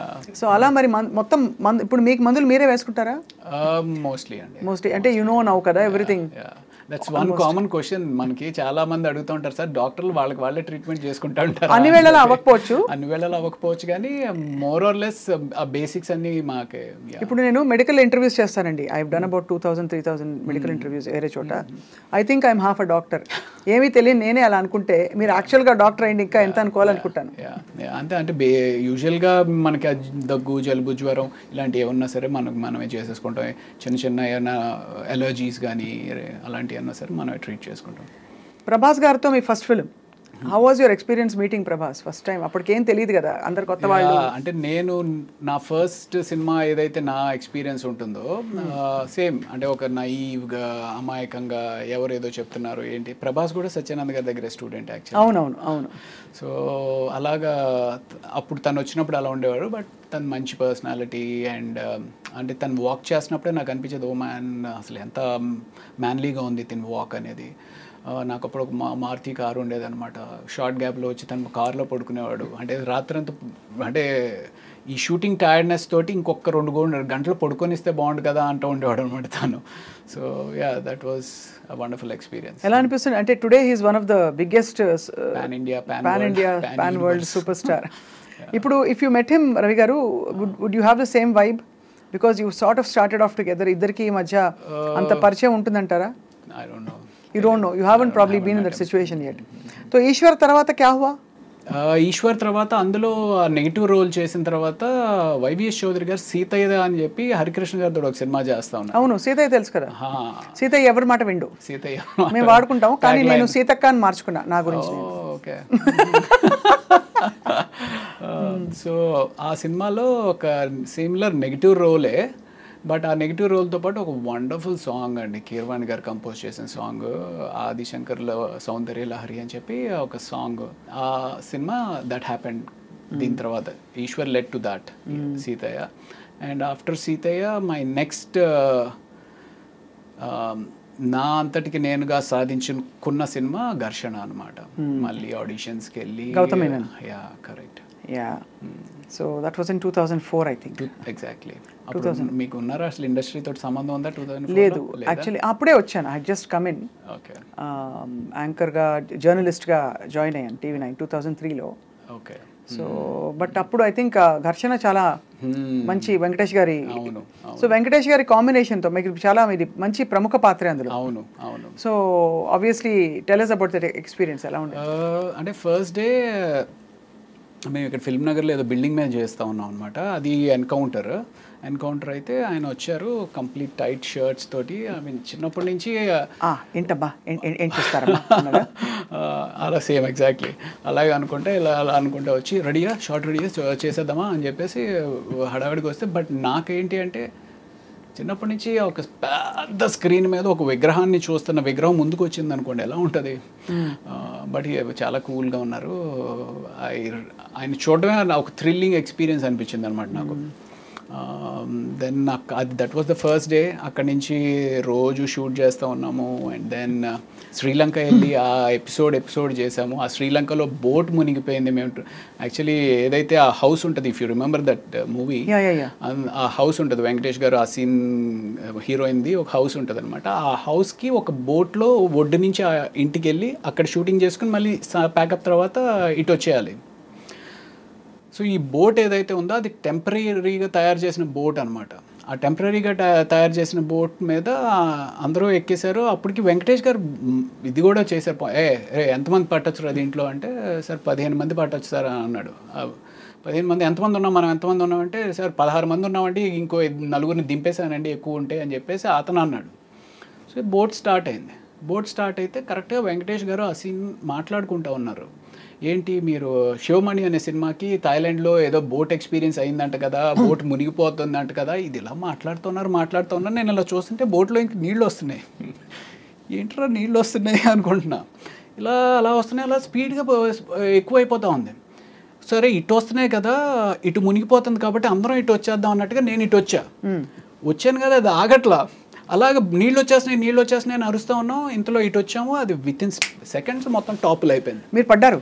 సో అలా మరి మొత్తం ఇప్పుడు మీకు మందులు మీరే వేసుకుంటారా? మోస్ట్లీ అండి. మోస్ట్లీ అంటే యు నో నౌ కదా everything. That's one common question మనకి చాలా మంది అడుగుతూ ఉంటారు సార్, డాక్టర్లు వాళ్ళే ట్రీట్మెంట్ చేసుకుంటూ ఉంటారు. అన్ని వేళలా అవ్వకపోవచ్చు కానీ మోర్ ఆర్ లెస్ ఆ బేసిక్స్ అన్ని మాకే. ఇప్పుడు నేను మెడికల్ ఇంటర్వ్యూస్ చేస్తానండి. I have done about 2000-3000 medical interviews వేరే చోట. I think I'm half a doctor. ఏమీ తెలియదు నేనే అలా అనుకుంటే, మీరు యాక్చువల్గా డాక్టర్ అయింది ఇంకా ఎంత అనుకోవాలనుకుంటాను. అంటే యూజువల్గా మనకి దగ్గు, జలుబు, జ్వరం ఇలాంటివి ఏమన్నా సరే మనమే చేసేసుకుంటాం. చిన్న ఏమైనా ఎలర్జీస్ కానీ అలాంటివి అన్నా సరే మనమే ట్రీట్ చేసుకుంటాం. ప్రభాస్ గారితో మీ first film, how was your experience meeting Prabhas first time? అప్పటికేం తెలియదు కదా, అందరు కొత్త వాళ్ళు. అంటే నేను నా ఫస్ట్ సినిమా ఏదైతే నా ఎక్స్పీరియన్స్ ఉంటుందో సేమ్ అంటే ఒక నైవ్గా అమాయకంగా ఎవరు ఏదో చెప్తున్నారు ఏంటి. ప్రభాస్ కూడా సత్యానంద్ గారి దగ్గర స్టూడెంట్ యాక్చువల్లీ. అవును. సో అలాగా అప్పుడు తను వచ్చినప్పుడు అలా ఉండేవారు. బట్ తను మంచి పర్సనాలిటీ అండ్ అంటే తను వాక్ చేసినప్పుడే నాకు అనిపించేది, ఓ మ్యాన్ అసలు ఎంత మ్యాన్లీగా ఉంది తిని వాక్ అనేది. నాకు అప్పుడు ఒక మారుతి కారు ఉండేదన్నమాట. షార్ట్ గ్యాప్లో వచ్చి తను కార్లో పడుకునేవాడు. అంటే రాత్రంతా అంటే ఈ షూటింగ్ టైర్డ్నెస్ తోటి ఇంకొక 2 గంటలు పడుకొనిస్తే బాగుండు కదా అంటూ ఉండేవాడు అనమాట తను. So that was a wonderful experience. ఎలా అనిపిస్తుంది అంటే today he's one of the biggest pan world super star. ఇప్పుడు if you met him Ravi garu, would you have the same vibe? Because you sort of started off together. ఇద్దరికి ఈ మధ్య అంత పరిచయం ఉంటుందంటారా? I don't know. You don't know. You haven't probably been in that situation yet. So Eshwar తర్వాత క్యా హువా? ఈశ్వర్ తర్వాత అందులో నెగిటివ్ రోల్ చేసిన తర్వాత వైవిఎస్ చౌదరి గారు సీతయ్య అని చెప్పి హరికృష్ణ గారితో ఒక సినిమా చేస్తా ఉన్నారు. అవును, సీతయ్య తెలుసు కదా. సీతయ్య ఎవరి మాట విండు, సీతయ్య మేము వాడుకుంటాం. కానీ నేను సీతక్క అని మార్చుకున్నా నా గురించి. ఓకే. సో ఆ సినిమాలో ఒక సిమిలర్ నెగిటివ్ రోలే. బట్ ఆ నెగిటివ్ రోల్తో పాటు ఒక వండర్ఫుల్ సాంగ్ అండి, కీరవాణి గారు కంపోజ్ చేసిన సాంగ్, ఆదిశంకర్లో సౌందర్య లహరి అని చెప్పి ఒక సాంగ్. ఆ సినిమా దట్ హ్యాపెండ్. దీని తర్వాత Eeshwar led to that Seethayya. And after Seethayya my next నా అంతటికి నేనుగా సాధించుకున్న సినిమా ఘర్షణ అనమాట. మళ్ళీ ఆడిషన్స్కి వెళ్ళి correct. So that was in 2004 I think. Exactly. మీకు ఉన్నారా అసలు ఇండస్ట్రీ తోటి సంబంధం ఉందా? 2004 లేదు యాక్చువల్లీ, అప్పుడే వచ్చాను. I just come in. Okay. యాంకర్గా జర్నలిస్ట్గా జాయిన్ అయ్యాను TV9 2003లో. ఓకే. సో బట్ అప్పుడు ఐ థింక్ ఘర్షణ చాలా మంచి వెంకటేష్ గారి. సో వెంకటేష్ గారి కాంబినేషన్తో మీకు చాలా ఇది మంచి ప్రముఖ పాత్ర అందులో. అవును. So obviously tell us about that experience. ఎలా ఉండేది? అంటే ఫస్ట్ డే మేము ఇక్కడ ఫిల్మ్ నగర్లో ఏదో బిల్డింగ్ మీద చేస్తూ ఉన్నాం అనమాట. అది ఎన్కౌంటర్ అయితే ఆయన వచ్చారు కంప్లీట్ టైట్ షర్ట్స్ తోటి. ఐ మీన్ చిన్నప్పటి నుంచి ఏంటబ్బా ఏం చేస్తారా అలా సేమ్ ఎగ్జాక్ట్లీ అలాగే అనుకుంటే అలా అనుకుంటే వచ్చి రెడీగా షార్ట్ రెడీగా చేసేద్దామా అని చెప్పేసి హడావిడికి వస్తే. బట్ నాకేంటి అంటే చిన్నప్పటి నుంచి ఒక పెద్ద స్క్రీన్ మీద ఒక విగ్రహాన్ని చూస్తున్న విగ్రహం ముందుకు వచ్చింది అనుకోండి, ఎలా ఉంటుంది. బట్ చాలా కూల్గా ఉన్నారు. ఆయన చూడడమే ఒక థ్రిల్లింగ్ ఎక్స్పీరియన్స్ అనిపించింది అనమాట నాకు. దెన్ నాకు అది that was the first day. అక్కడి నుంచి రోజు షూట్ చేస్తూ ఉన్నాము. అండ్ దెన్ శ్రీలంక వెళ్ళి ఆ ఎపిసోడ్ చేసాము. ఆ శ్రీలంకలో బోట్ మునిగిపోయింది. మేము యాక్చువల్లీ ఏదైతే ఆ హౌస్ ఉంటుంది, if you remember that movie, ఆ హౌస్ ఉంటుంది వెంకటేష్ గారు ఆ సీన్ హీరోయిన్ది ఒక హౌస్ ఉంటుంది అనమాట. ఆ హౌస్కి ఒక బోట్లో ఒడ్డు నుంచి ఆ ఇంటికి వెళ్ళి అక్కడ షూటింగ్ చేసుకుని మళ్ళీ ప్యాకప్ తర్వాత ఇటు వచ్చేయాలి. సో ఈ బోట్ ఏదైతే ఉందో అది టెంపరీగా తయారు చేసిన బోట్ అనమాట. ఆ టెంపరీగా తయారు చేసిన బోట్ మీద అందరూ ఎక్కేశారు. అప్పటికి వెంకటేష్ గారు ఇది కూడా చేశారు. ఎంతమంది పట్టొచ్చు రా దీంట్లో అంటే, సార్ 15 మంది పట్టొచ్చు సార్ అని అన్నాడు. 15 మంది ఎంతమంది ఉన్నాం, మనం ఎంతమంది ఉన్నామంటే, సార్ 16 మంది ఉన్నామండి, ఇంకో 4 దింపేశానండి ఎక్కువ ఉంటే అని చెప్పేసి అతను అన్నాడు. సో బోట్ స్టార్ట్ అయింది. బోట్ స్టార్ట్ అయితే కరెక్ట్గా వెంకటేష్ గారు ఆ సీన్ మాట్లాడుకుంటూ ఉన్నారు. ఏంటి మీరు శివమణి అనే సినిమాకి థాయిలాండ్లో ఏదో బోట్ ఎక్స్పీరియన్స్ అయిందంట కదా, బోట్ మునిగిపోతుందంట కదా, ఇది ఇలా మాట్లాడుతున్నారు. నేను ఇలా చూస్తుంటే బోట్లో ఇంక నీళ్ళు వస్తున్నాయి. ఏంట్రా నీళ్ళు వస్తున్నాయి అనుకుంటున్నా. అలా వస్తున్నాయి, అలా స్పీడ్గా ఎక్కువైపోతూ ఉంది. సరే ఇటు వస్తున్నాయి కదా, ఇటు మునిగిపోతుంది కాబట్టి అందరం ఇటు వచ్చేద్దాం అన్నట్టుగా నేను ఇటు వచ్చాను కదా, అది ఆగట్లా. అలాగే నీళ్ళు వచ్చేస్తున్నాయి అని అరుస్తూ ఉన్నాం. ఇంతలో ఇటు వచ్చాము, అది విత్ ఇన్ సెకండ్స్ మొత్తం టాపులు అయిపోయింది. మీరు పడ్డారు?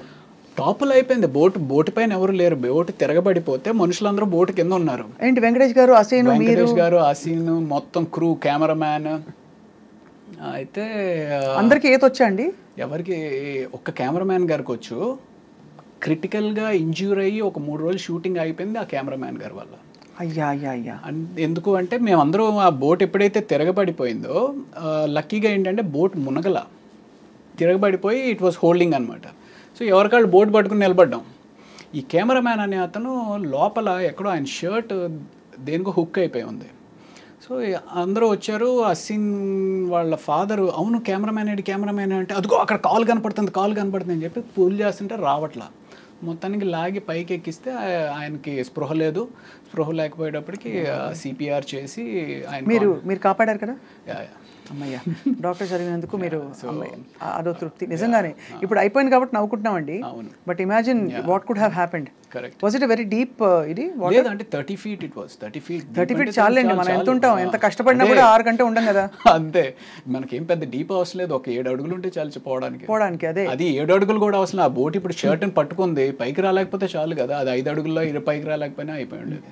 టాపుల్ అయిపోయింది. బోటు పైన ఎవరు లేరు. బోటు తిరగబడిపోతే మనుషులందరూ బోటు కింద ఉన్నారు. ఏంటి వెంకటేష్ గారు, అసీను, వెంకటేష్ గారు, అసీన్, మొత్తం క్రూ, కెమెరామ్యాన్. అయితే అందరికి ఈత వచ్చా అండి? ఎవరికి? ఒక్క కెమెరామ్యాన్ గారికి వచ్చు. క్రిటికల్గా ఇంజ్యూర్ అయ్యి ఒక 3 రోజులు షూటింగ్ అయిపోయింది ఆ కెమెరామ్యాన్ గారి వల్ల. అయ్యా అయ్యా అయ్యా. ఎందుకు అంటే మేమందరూ ఆ బోట్ ఎప్పుడైతే తిరగబడిపోయిందో లక్కీగా ఏంటంటే బోట్ మునగల తిరగబడిపోయి ఇట్ వాస్ హోల్డింగ్ అనమాట. సో ఎవరికాళ్ళు బోట్ పట్టుకుని నిలబడ్డాం. ఈ కెమెరామ్యాన్ అనే అతను లోపల ఎక్కడో ఆయన షర్ట్ దేనికో హుక్ అయిపోయి ఉంది. సో అందరూ వచ్చారు. అసీన్ వాళ్ళ ఫాదరు, అవును కెమెరామ్యాన్ అంటే అదిగో అక్కడ కాల్ కనపడుతుంది అని చెప్పి పూల్ చేస్తుంటే రావట్లా. మొత్తానికి లాగి పైకి ఎక్కిస్తే ఆయనకి స్పృహ లేకపోయేటప్పటికి సిపిఆర్ చేసి ఆయన మీరు కాపాడారు కదా. అమ్మయ్యా, డాక్టర్ చదివినందుకు మీరు అదో తృప్తి నిజంగానే. ఇప్పుడు అయిపోయింది కాబట్టి నవ్వుకుంటున్నామండి. But imagine what could have happened. Was it very deep? ఇది అంటే 30 feet ఇట్ వాస్. 30 feet చాలండి. మనం ఎంత ఉంటాం, ఎంత కష్టపడినా కూడా 6 గంటలు ఉండం కదా. అంతే, మనకేం పెద్ద డీప్ అవసరం లేదు. ఒక 7 అడుగులు ఉంటే చాలు పోవడానికి. అదే, అది 7 అడుగులు కూడా అవసరం. ఆ బోట్ ఇప్పుడు షర్ట్ని పట్టుకుంది, పైకి రాలేకపోతే చాలు కదా. అది 5 అడుగుల్లో పైకి రాలేకపోయినా అయిపోయి ఉండేది.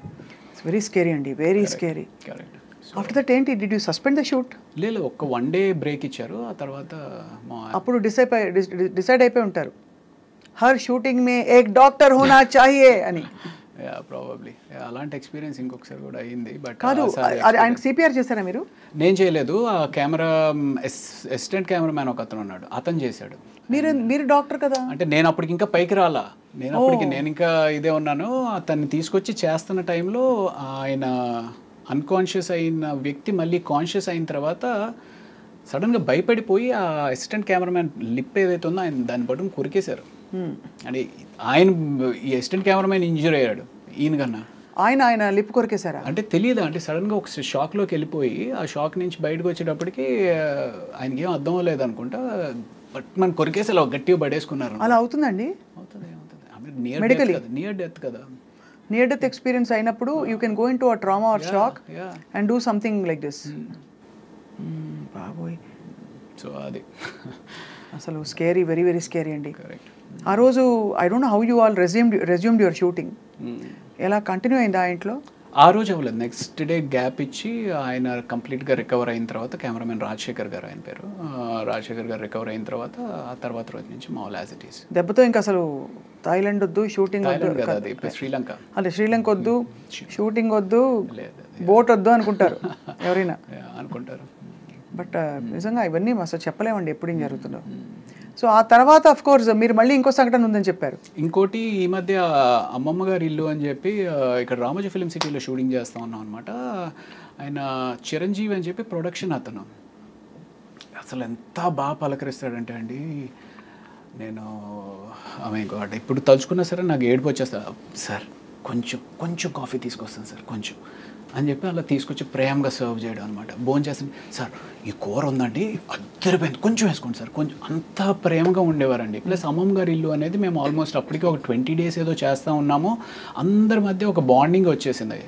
వెరీ స్కేరీ అండి, very scary. Correct. After that ఏంటి, did you suspend the shoot? లేదు, ఒక 1 day బ్రేక్ ఇచ్చారు. ఆ తర్వాత అప్పుడు డిసైడ్ అయిపోయి ఉంటారు, హర్ షూటింగ్ మే ఏక్ డాక్టర్ హోనా చాహియే అని. ప్రాబబ్లీ అలాంటి ఎక్స్పీరియన్స్ ఇంకొకసారి కూడా అయింది. బట్ కాదు, ఆయనకు సిపిఆర్ చేశారా మీరు? నేను చేయలేదు. ఆ కెమెరా అసిస్టెంట్ కెమెరామ్యాన్ ఒక అతను ఉన్నాడు, అతను చేశాడు. మీరు డాక్టర్ కదా. అంటే నేను అప్పటికి ఇంకా పైకి రాలా. నేను ఇంకా ఇదే ఉన్నాను. అతన్ని తీసుకొచ్చి చేస్తున్న టైంలో ఆయన అన్కాన్షియస్ అయిన వ్యక్తి మళ్ళీ కాన్షియస్ అయిన తర్వాత సడన్గా భయపడిపోయి ఆ అసిస్టెంట్ కెమెరామ్యాన్ లిప్ ఏదైతే ఉందో ఆయన దాన్ని పట్టుకుని కొరికేశారు. అంటే ఆయన ఈ అసిస్టెంట్ కెమెరామ్యాన్ ఇంజూర్ అయ్యాడు ఈయన కన్నా. ఆయన లిప్ కొరికేశారా? అంటే తెలియదు, అంటే సడన్గా ఒక షాక్లోకి వెళ్ళిపోయి ఆ షాక్ నుంచి బయటకు వచ్చేటప్పటికి ఆయనకి ఏం అర్థం అవ్వలేదు అనుకుంటా, బట్ మనం కొరికేసి అలా గట్టిగా పడేసుకున్నారు. అలా అవుతుందండి? అవుతుంది. నియర్ డెత్ కదా. నియర్ డెత్ ఎక్స్పీరియన్స్ అయినప్పుడు you can go into a trauma or shock and do something like this. బాబోయ్. సో అది అసలు స్కేరీ, వెరీ వెరీ స్కేరీ అండి. ఆ రోజు I don't know how you all resumed your shooting. ఎలా continue అయింది ఆ ఇంట్లో? ఆ రోజు అవ్వలేదు. నెక్స్ట్ డే గ్యాప్ ఇచ్చి ఆయన కంప్లీట్గా రికవర్ అయిన తర్వాత, కెమెరామెన్ రాజశేఖర్ గారు ఆయన పేరు, రాజశేఖర్ గారు రికవర్ అయిన తర్వాత ఆ తర్వాత రోజు నుంచి మామూలు యాజ్ ఇట్ ఈస్. దెబ్బతో ఇంకా అసలు థాయిలాండ్ వద్దు, షూటింగ్ వద్దు, శ్రీలంక. అదే శ్రీలంక వద్దు, షూటింగ్ వద్దు, బోట్ వద్దు అనుకుంటారు ఎవరైనా అనుకుంటారు. బట్ నిజంగా ఇవన్నీ అసలు చెప్పలేమండి ఎప్పుడు ఏం జరుగుతుందో. సో ఆ తర్వాత అఫ్ కోర్స్ మీరు మళ్ళీ ఇంకో సంఘటన ఉందని చెప్పారు. ఇంకోటి, ఈ మధ్య అమ్మమ్మ గారి ఇల్లు అని చెప్పి ఇక్కడ రామోజీ ఫిలిం సిటీలో షూటింగ్ చేస్తూ ఉన్నాం అనమాట. ఆయన చిరంజీవి అని చెప్పి ప్రొడక్షన్ అతను. అసలు ఎంత బాగా పలకరిస్తాడంటే అండి, నేను ఇప్పుడు తలుచుకున్నా సరే నాకు ఏడుపు వచ్చేస్తా. సార్ కొంచెం కాఫీ తీసుకొస్తాను సార్ కొంచెం అని చెప్పి అలా తీసుకొచ్చి ప్రేమగా సర్వ్ చేయడం అనమాట. భోజనం చేస్తాను, సార్ ఈ కూర ఉందండి అద్దరిపోయింది, కొంచెం వేసుకోండి సార్ కొంచెం, అంత ప్రేమగా ఉండేవారండి. ప్లస్ అమ్మమ్మ గారి ఇల్లు అనేది మేము ఆల్మోస్ట్ అప్పటికి ఒక 20 days ఏదో చేస్తూ ఉన్నాము. అందరి మధ్య ఒక బాండింగ్ వచ్చేసింది.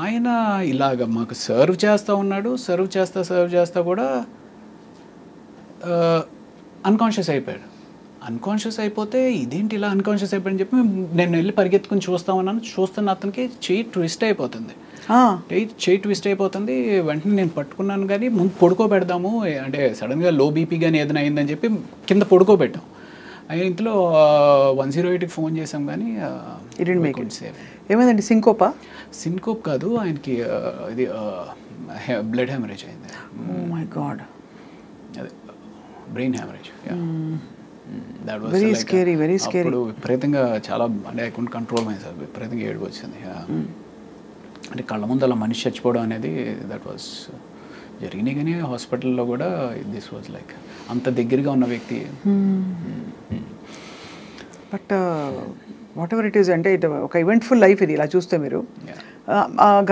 ఆయన ఇలాగ మాకు సర్వ్ చేస్తూ ఉన్నాడు. సర్వ్ చేస్తా కూడా అన్కాన్షియస్ అయిపోయాడు. అన్కాన్షియస్ అయిపోతే ఇదేంటి ఇలా అన్కాన్షియస్ అయిపోయాడని చెప్పి నేను వెళ్ళి పరిగెత్తుకుని చూస్తున్న అతనికి చెయ్యి ట్విస్ట్ అయిపోతుంది. వెంటనే నేను పట్టుకున్నాను, కానీ ముందు పడుకోబెడదాము అంటే సడన్గా లో బీపీ కానీ ఏదైనా అయిందని చెప్పి కింద పడుకోబెట్టాం. ఆయన ఇంట్లో 108కి ఫోన్ చేసాం, కానీ ఏమైందండి? సింకోప్ కాదు, ఆయనకి ఇది బ్లడ్ హెమరేజ్ అయింది. Oh my god. అదే brain haemorrhage. Very scary, very scary. విపరీతంగా చాలా అంటే I couldn't control myself. విపరీతంగా ఏడుపు వచ్చింది. అంటే కళ్ళ ముందు అలా మనిషి చచ్చిపోవడం అనేది దట్ వాస్ జరిగినాయి. కానీ హాస్పిటల్లో కూడా దిస్ వాజ్ లైక్ అంత దగ్గరగా ఉన్న వ్యక్తి. But what ever it is, అంటే ఇది ఒక ఈవెంట్ఫుల్ లైఫ్ ఇది ఇలా చూస్తే మీరు.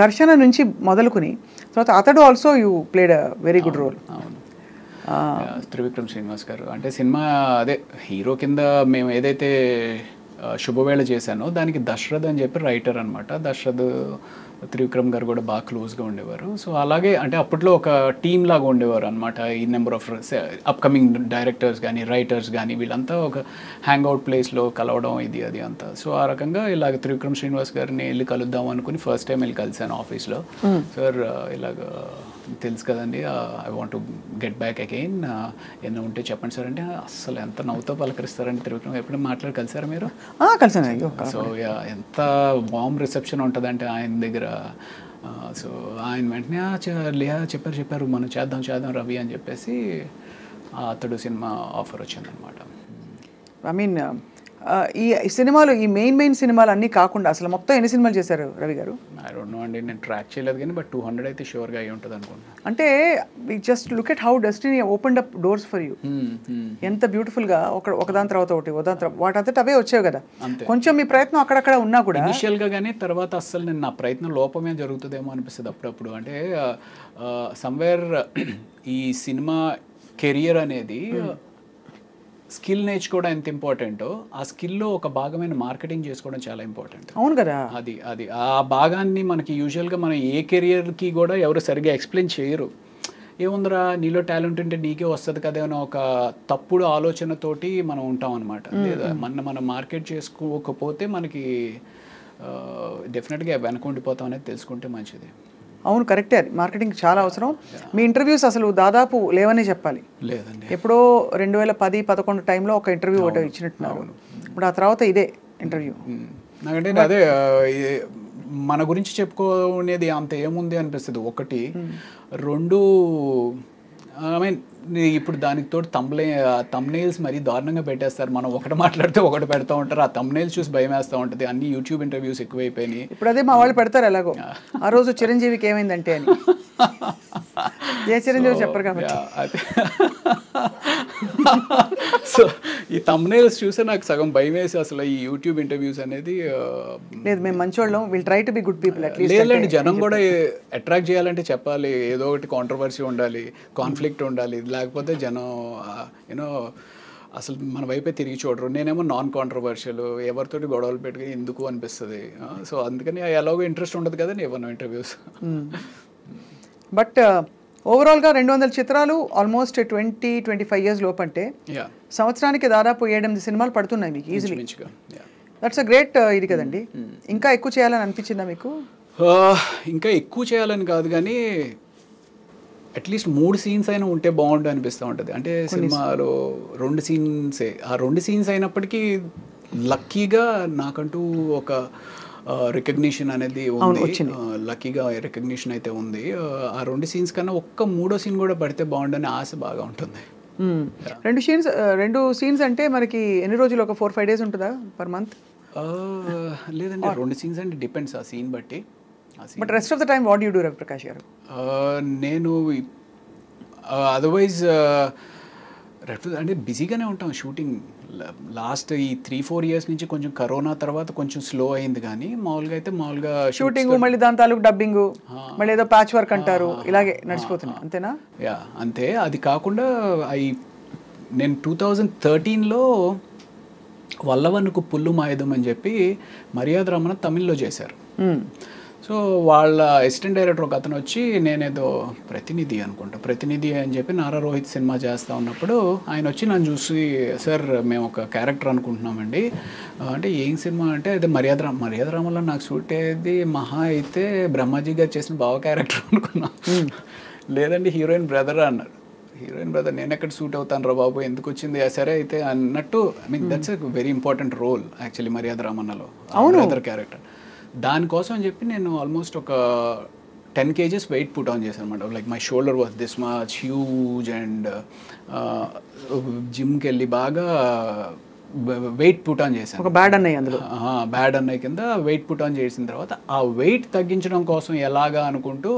ఘర్షణ నుంచి మొదలుకుని తర్వాత Athadu also you played a very good role. అవును. త్రివిక్రమ్ శ్రీనివాస్ గారు అంటే సినిమా అదే హీరో కింద మేము ఏదైతే శుభవేళ చేశాను. దానికి దశరథ్ అని చెప్పి రైటర్ అనమాట. దశరథ్ త్రివిక్రమ్ గారు కూడా బాగా క్లోజ్గా ఉండేవారు. సో అలాగే అంటే అప్పట్లో ఒక టీమ్ లాగా ఉండేవారు అనమాట. ఈ నెంబర్ ఆఫ్ అప్కమింగ్ డైరెక్టర్స్ కానీ రైటర్స్ కానీ వీళ్ళంతా ఒక హ్యాంగ్అవుట్ ప్లేస్లో కలవడం ఇది అది అంతా. సో ఆ రకంగా ఇలాగ త్రివిక్రమ్ శ్రీనివాస్ గారిని వెళ్ళి కలుద్దాం అనుకుని ఫస్ట్ టైం వెళ్ళి కలిశాను ఆఫీస్లో. సార్ ఇలాగ తెలుసు కదండి, I want to get back again, ఏమైనా ఉంటే చెప్పండి సార్ అంటే అసలు ఎంత నవ్వుతో పలకరిస్తారంటే త్రివిక్రమ్. ఎప్పుడైనా మాట్లాడి కలిసారా మీరు? కలిసాను. సో ఎంత వార్మ్ రిసెప్షన్ ఉంటుందంటే ఆయన దగ్గర. సో ఆయన వెంటనే చెప్పారు మనం చేద్దాం రవి అని చెప్పేసి అతడు సినిమా ఆఫర్ వచ్చిందనమాట. ఐ మీన్ ఈ సినిమాలు, ఈ మెయిన్ సినిమాలు అన్నీ కాకుండా అసలు మొత్తం ఎన్ని సినిమాలు చేశారు రవి గారు? ఐ డోంట్ నో అండి, నేను ట్రాక్ చేయలేదు కానీ బట్ 200 అయితే షూర్గా అయి ఉంటుంది అనుకుంటున్నాను. అంటే we just look at how destiny opened up doors for you. ఎంత బ్యూటిఫుల్గా ఒకదాని తర్వాత ఒకటి వాటంతట అవే వచ్చావు కదా. కొంచెం మీ ప్రయత్నం అక్కడక్కడ ఉన్నా కూడా ఇనిషియల్గా, కానీ తర్వాత అస్సలు నేను నా ప్రయత్నం లోపమే జరుగుతుందేమో అనిపిస్తుంది అప్పుడప్పుడు. అంటే సమ్వేర్ ఈ సినిమా కెరియర్ అనేది స్కిల్ నేర్చుకోవడం ఎంత ఇంపార్టెంటో ఆ స్కిల్లో ఒక భాగమైన మార్కెటింగ్ చేసుకోవడం చాలా ఇంపార్టెంట్. అవును కదా. అది ఆ భాగాన్ని మనకి యూజువల్గా మనం ఏ కెరియర్కి కూడా ఎవరు సరిగ్గా ఎక్స్ప్లెయిన్ చేయరు. ఏముందిరా నీలో టాలెంట్ ఉంటే నీకే వస్తుంది కదా అని ఒక తప్పుడు ఆలోచనతోటి మనం ఉంటాం అనమాట. లేదా మనం మార్కెట్ చేసుకోకపోతే మనకి డెఫినెట్గా వెనకుండిపోతాం అనేది తెలుసుకుంటే మంచిది. అవును, కరెక్టే. అది మార్కెటింగ్ చాలా అవసరం. మీ ఇంటర్వ్యూస్ అసలు దాదాపు లేవనే చెప్పాలి. లేదండి, ఎప్పుడో 2010-11 టైంలో ఒక ఇంటర్వ్యూ ఒకటి ఇచ్చినట్టున్నారు. ఇప్పుడు ఆ తర్వాత ఇదే ఇంటర్వ్యూ. నాకంటే అదే మన గురించి చెప్పుకునేది అంత ఏముంది అనిపిస్తుంది. ఒకటి, రెండు, ఐ మీన్ ఇప్పుడు దానికి తోడు తమ్నెయిల్స్ మరీ దారుణంగా పెట్టేస్తారు. మనం ఒకటి మాట్లాడితే ఒకటి పెడతా ఉంటారు. ఆ తమ్నెయిల్స్ చూసి భయం వేస్తూ ఉంటుంది. అన్ని యూట్యూబ్ ఇంటర్వ్యూస్ ఎక్కువైపోయినాయి. ఇప్పుడు అదే మా వాళ్ళు పెడతారు ఎలాగో. ఆ రోజు చిరంజీవికి ఏమైందంటే అని. ఏ చిరంజీవి చెప్పరు కాబట్టి. సో ఈ తమ్నెయిల్స్ చూస్తే నాకు సగం భయం వేసి అసలు ఈ యూట్యూబ్ ఇంటర్వ్యూస్ అనేది లేదు. మేము మంచోళ్ళం, will try to be good people. లేదండి, జనం కూడా అట్రాక్ట్ చేయాలంటే చెప్పాలి, ఏదో ఒకటి కాంట్రవర్సీ ఉండాలి, కాన్ఫ్లిక్ట్ ఉండాలి. లేకపోతే జనం యూనో అసలు మన వైపే తిరిగి చూడరు. నేనేమో నాన్ కాంట్రవర్షియల్, ఎవరితోటి గొడవలు పెట్టుకుని ఎందుకు అనిపిస్తుంది. సో అందుకని ఎలాగో ఇంట్రెస్ట్ ఉండదు కదండి ఏమన్నా ఇంటర్వ్యూస్. బట్ ఓవరాల్గా 200 చిత్రాలు, ఆల్మోస్ట్ 20-25 ఇయర్స్ లోపు అంటే సంవత్సరానికి దాదాపు 7-8 సినిమాలు పడుతున్నాయి మీకు ఈజీలీ. దట్స్ అ గ్రేట్ ఇది కదండి. ఇంకా ఎక్కువ చేయాలని అనిపించిందా మీకు? ఇంకా ఎక్కువ చేయాలని కాదు కానీ అట్లీస్ట్ 3 సీన్స్ అయినా ఉంటే బాగుండు అనిపిస్తూ ఉంటుంది. అంటే సినిమాలో 2 సీన్సే, ఆ 2 సీన్స్ అయినప్పటికీ లక్కీగా నాకంటూ ఒక రికగ్నిషన్ అనేది ఉంది. లక్కీగా రికగ్నిషన్ అయితే ఉంది. ఆ 2 సీన్స్ కన్నా ఒక్క 3వ సీన్ కూడా పడితే బాగుండని ఆశ బాగా ఉంటుంది. 2 సీన్స్ అంటే మనకి ఎన్ని రోజులు, ఒక 4-5 డేస్ ఉంటుందా పర్ మంత్? లేదండి, 2 సీన్స్ అంటే డిపెండ్స్ ఆ సీన్ బట్టి. But rest of the time what do you do Ravi Prakash గారు? నేను అదర్వైజ్ అంటే బిజీగానే ఉంటాం. షూటింగ్ లాస్ట్ ఈ 3-4 ఇయర్స్ నుంచి కొంచెం కరోనా తర్వాత కొంచెం స్లో అయింది, కానీ మామూలుగా అయితే మామూలుగా షూటింగ్, మళ్ళీ దాని తాలూకు డబ్బింగ్, మళ్ళీ ఏదో ప్యాచ్ వర్క్ అంటారు, ఇలాగే నడిచిపోతుంది అంతేనా? యా అంతే. అది కాకుండా నేను 2013లో వల్లవన్నుకు పుల్లు మాయుధం అని చెప్పి మర్యాద రమణ తమిళ్లో చేశారు. సో వాళ్ళ అసిస్టెంట్ డైరెక్టర్ ఒక అతను వచ్చి, నేనేదో ప్రతినిధి అని చెప్పి నారా రోహిత్ సినిమా చేస్తూ ఉన్నప్పుడు ఆయన వచ్చి నన్ను చూసి, సార్ మేము ఒక క్యారెక్టర్ అనుకుంటున్నామండి అంటే ఏం సినిమా అంటే అదే మర్యాద రామలో నాకు సూట్ అయ్యేది మహా అయితే బ్రహ్మాజీ గారు చేసిన బావ క్యారెక్టర్ అనుకున్నాం. లేదండి హీరోయిన్ బ్రదర్ అన్నారు. హీరోయిన్ బ్రదర్ నేను ఎక్కడ సూట్ అవుతాను రా బాబు, ఎందుకు వచ్చింది సరే అయితే అన్నట్టు. I mean that's a very important role actually Maryada రామన్నలో, బ్రదర్ క్యారెక్టర్. దానికోసం అని చెప్పి నేను ఆల్మోస్ట్ ఒక 10 kgs వెయిట్ పుట్ ఆన్ చేశాను అనమాట. Like my shoulder was this much huge and జిమ్కి వెళ్ళి బాగా వెయిట్ పుట్ ఆన్ చేశాను. ఒక బ్యాడ్ అన్నయ్య అందులో, బ్యాడ్ అన్నయ్య కింద వెయిట్ పుట్ ఆన్ చేసిన తర్వాత ఆ వెయిట్ తగ్గించడం కోసం ఎలాగా అనుకుంటూ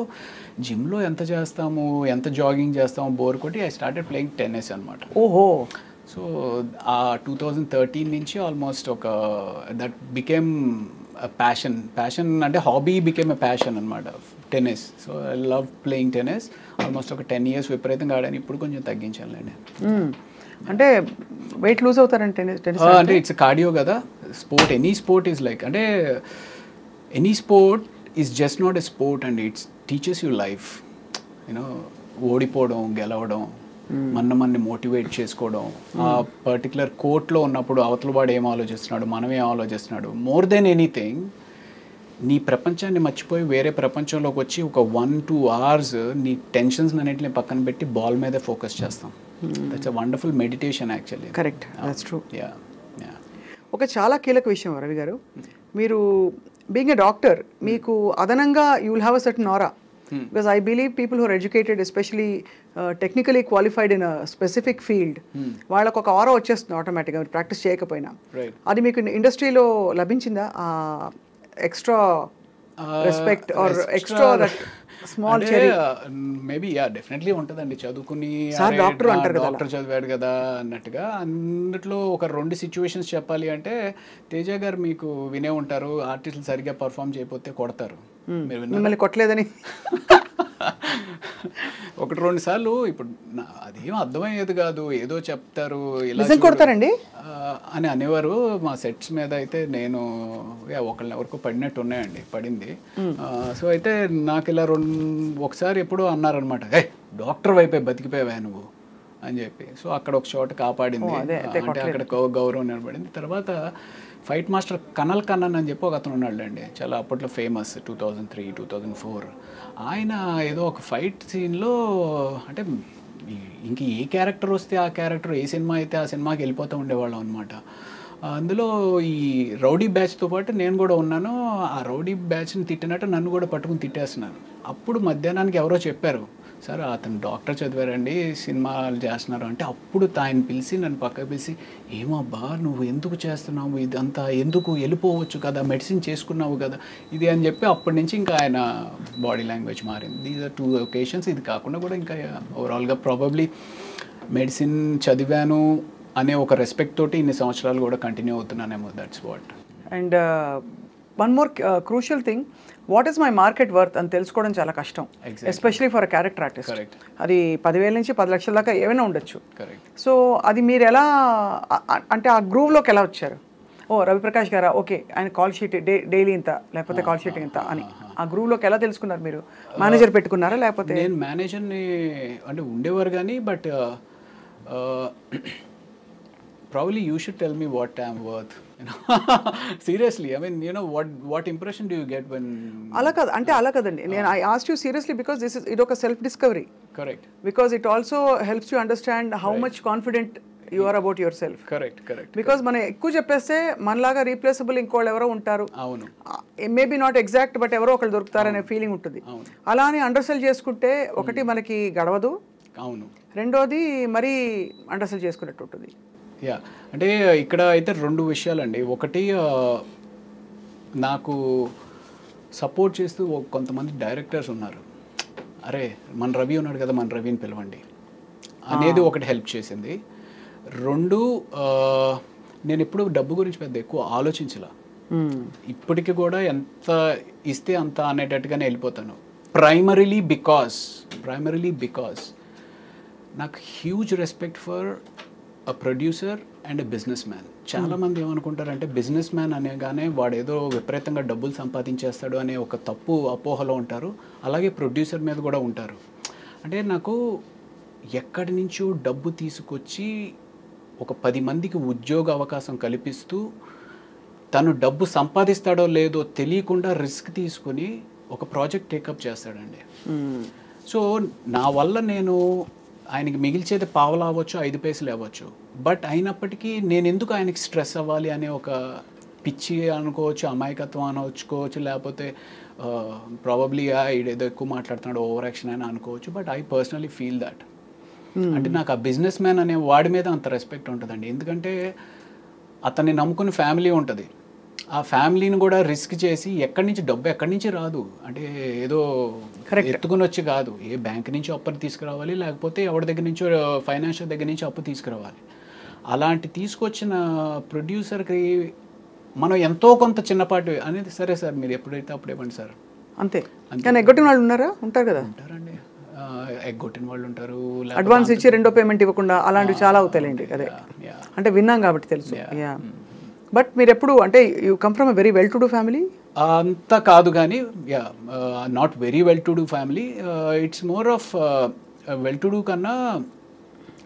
జిమ్లో ఎంత చేస్తాము, ఎంత జాగింగ్ చేస్తాము బోర్ కొట్టి ఐ స్టార్టెడ్ ప్లేయింగ్ టెన్నిస్ అనమాట. ఓహో. సో ఆ 2013 నుంచి ఆల్మోస్ట్ ఒక దట్ బికేమ్ ప్యాషన్ అంటే హాబీ బికేమ్ ఎ ప్యాషన్ అనమాట tennis. So I love playing tennis. Almost ఒక 10 years విపరీతంగా ఆడాను. ఇప్పుడు కొంచెం తగ్గించాను. అంటే వెయిట్ లూజ్ అవుతారంటే టెన్నిస్ అంటే ఇట్స్ కార్డియో కదా, sport any sport is like అంటే any sport is just not a sport and it's teaches you life you know ఓడిపోవడం గెలవడం మనని మోటివేట్ చేసుకోవడం ఆ పర్టికులర్ కోర్ట్లో ఉన్నప్పుడు అవతల వాడు ఏం ఆలోచిస్తున్నాడు మనం ఏం ఆలోచిస్తున్నాడు మోర్ దెన్ ఎనీథింగ్ నీ ప్రపంచాన్ని మర్చిపోయి వేరే ప్రపంచంలోకి వచ్చి ఒక 1-2 hours నీ టెన్షన్స్ అన్నింటిని పక్కన పెట్టి బాల్ మీదే ఫోకస్ చేస్తాం that's a wonderful meditation actually correct that's true yeah ఒక చాలా కీలక విషయం రవి గారు మీరు బీయింగ్ ఎ డాక్టర్ మీకు అదనంగా you will have a certain aura because I believe people who are educated especially technically qualified in a specific field వాళ్ళకు ఒక ఆరా వచ్చేస్తుంది ఆటోమేటిక్గా మీరు ప్రాక్టీస్ చేయకపోయినా అది మీకు ఇండస్ట్రీలో లభించిందా extra respect or extra small cherry maybe yeah definitely ఉంటుందండి చదువుకుని డాక్టర్ చదివాడు కదా అన్నట్టుగా అందుట్లో ఒక 2 సిచ్యువేషన్స్ చెప్పాలి అంటే తేజ గారు మీకు వినే ఉంటారు ఆర్టిస్టులు సరిగ్గా పర్ఫామ్ చేయకపోతే కొడతారు మిమ్మల్ని కొట్టలేదని 1-2 సార్లు ఇప్పుడు అదేం అర్థమయ్యేది కాదు ఏదో చెప్తారు ఇలా కొడతారండి అని అనేవారు మా సెట్స్ మీద అయితే నేను ఒకళ్ళెవరికో పడినట్టు ఉన్నాయండి పడింది సో అయితే నాకు ఇలా ఒకసారి ఎప్పుడో అన్నారనమాట డాక్టర్ వైపే బతికిపోయావా నువ్వు అని చెప్పి సో అక్కడ ఒక చోట కాపాడింది అంటే అక్కడ గౌరవం నిలబడింది తర్వాత ఫైట్ మాస్టర్ కనల్ కన్నన్ అని చెప్పి ఒక అతను ఉన్నాడుండి చాలా అప్పట్లో ఫేమస్ 2003-2004 ఆయన ఏదో ఒక ఫైట్ సీన్లో అంటే ఇంక ఏ క్యారెక్టర్ వస్తే ఆ క్యారెక్టర్ ఏ సినిమా అయితే ఆ సినిమాకి వెళ్ళిపోతూ ఉండేవాళ్ళం అనమాట అందులో ఈ రౌడీ బ్యాచ్తో పాటు నేను కూడా ఉన్నాను ఆ రౌడీ బ్యాచ్ని తిట్టినట్టు నన్ను కూడా పట్టుకుని తిట్టేస్తున్నాను అప్పుడు మధ్యాహ్నానికి ఎవరో చెప్పారు సార్ అతను డాక్టర్ చదివారండి సినిమాలు చేస్తున్నారు అంటే అప్పుడు ఆయన పిలిచి నన్ను పక్కకు పిలిచి ఏమబ్బా నువ్వు ఎందుకు చేస్తున్నావు ఇదంతా ఎందుకు వెళ్ళిపోవచ్చు కదా మెడిసిన్ చేసుకున్నావు కదా ఇది అని చెప్పి అప్పటి నుంచి ఇంకా ఆయన బాడీ లాంగ్వేజ్ మారింది దీస్ ఆర్ 2 ఒకేషన్స్ ఇది కాకుండా కూడా ఇంకా ఓవరాల్గా ప్రాబబ్లీ మెడిసిన్ చదివాను అనే ఒక రెస్పెక్ట్ తోటి ఇన్ని సంవత్సరాలు కూడా కంటిన్యూ అవుతున్నానేమో that's what and one more crucial thing what is my market worth అని తెలుసుకోవడం చాలా కష్టం especially for a character artist అది 10,000 నుంచి 10 లక్షల దాకా ఏమైనా ఉండొచ్చు సో అది మీరు ఎలా అంటే ఆ గ్రూవ్లోకి ఎలా వచ్చారు ఓ రవిప్రకాష్ గారా ఓకే ఆయన కాల్ షీట్ డైలీ ఇంత లేకపోతే కాల్ షీట్ ఇంత అని ఆ గ్రూవ్లోకి ఎలా తెలుసుకున్నారు మీరు మేనేజర్ పెట్టుకున్నారా లేకపోతే నేను మేనేజర్ని అంటే ఉండేవారు కానీ but probably you should tell me what I'm worth seriously I mean what impression do you get when ala kada ante ala kadandi nenu I asked you seriously because this is idoka self discovery correct because it also helps you understand how much confident you are about yourself correct because mana ekku cheppeste manlaga replaceable inkollu evaro untaru avunu maybe not exact but evaro okalu doruktaru ane feeling untundi ala ani undersell చేసుకుంటే ఒకటి మనకి గడవదు అవును రెండోది మరి అండర్సెల్ చేసుకున్నట్టు ఉంటుంది yeah అంటే ఇక్కడ అయితే 2 విషయాలండి ఒకటి నాకు సపోర్ట్ చేస్తూ కొంతమంది డైరెక్టర్స్ ఉన్నారు అరే మన రవి ఉన్నాడు కదా మన రవిని పిలవండి అనేది ఒకటి హెల్ప్ చేసింది 2 నేను ఎప్పుడు డబ్బు గురించి పెద్ద ఎక్కువ ఆలోచించలా ఇప్పటికి కూడా ఎంత ఇస్తే అంత అనేటట్టుగానే వెళ్ళిపోతాను ప్రైమరీలీ బికాస్ నాకు huge respect for a producer and a business man చాలామంది ఏమనుకుంటారంటే బిజినెస్ మ్యాన్ అనేగానే వాడు ఏదో విపరీతంగా డబ్బులు సంపాదించేస్తాడు అనే ఒక తప్పు అపోహలో ఉంటారు అలాగే ప్రొడ్యూసర్ మీద కూడా ఉంటారు అంటే నాకు ఎక్కడి నుంచో డబ్బు తీసుకొచ్చి ఒక 10 మందికి ఉద్యోగ అవకాశం కల్పిస్తూ తను డబ్బు సంపాదిస్తాడో లేదో తెలియకుండా రిస్క్ తీసుకుని ఒక ప్రాజెక్ట్ టేకప్ చేస్తాడండి సో నా వల్ల నేను ఆయనకి మిగిల్చేది పావలా అవ్వచ్చు 5 పైసలు అవ్వచ్చు బట్ అయినప్పటికీ నేను ఎందుకు ఆయనకి స్ట్రెస్ అవ్వాలి అనే ఒక పిచ్చి అనుకోవచ్చు అమాయకత్వం అనుకోవచ్చు లేకపోతే ప్రాబబ్లీ ఏదో ఎక్కువ మాట్లాడుతున్నాడు ఓవర్ యాక్షన్ అని అనుకోవచ్చు but I personally feel that అంటే నాకు ఆ బిజినెస్ మ్యాన్ అనే వాడి మీద అంత రెస్పెక్ట్ ఉంటుందండి ఎందుకంటే అతన్ని నమ్ముకుని ఫ్యామిలీ ఉంటుంది ఆ ఫ్యామిలీని కూడా రిస్క్ చేసి ఎక్కడి నుంచి డబ్బు ఎక్కడి నుంచి రాదు అంటే ఏదో ఎత్తుకుని వచ్చి కాదు ఏ బ్యాంక్ నుంచి అప్పుని తీసుకురావాలి లేకపోతే ఎవరి దగ్గర నుంచో ఫైనాన్షియల్ దగ్గర నుంచి అప్పు తీసుకురావాలి అలాంటి తీసుకొచ్చిన ప్రొడ్యూసర్కి మనం ఎంతో కొంత చిన్నపాటి అనేది సరే సార్ మీరు ఎప్పుడైతే అప్పుడు ఇవ్వండి సార్ అంతే కానీ ఎగ్గొట్టిన వాళ్ళు ఉన్నారా ఉంటారు కదా ఉంటారండి ఎగ్గొట్టిన వాళ్ళు ఉంటారు అడ్వాన్స్ ఇచ్చి రెండో పేమెంట్ ఇవ్వకుండా అలాంటివి చాలా అవుతాయండి అదే అంటే విన్నాం కాబట్టి తెలుసు బట్ మీరు ఎప్పుడు అంటే you come from a very well to do family? అంత కాదు కానీ not very well to do family. It's more of well to do కన్నా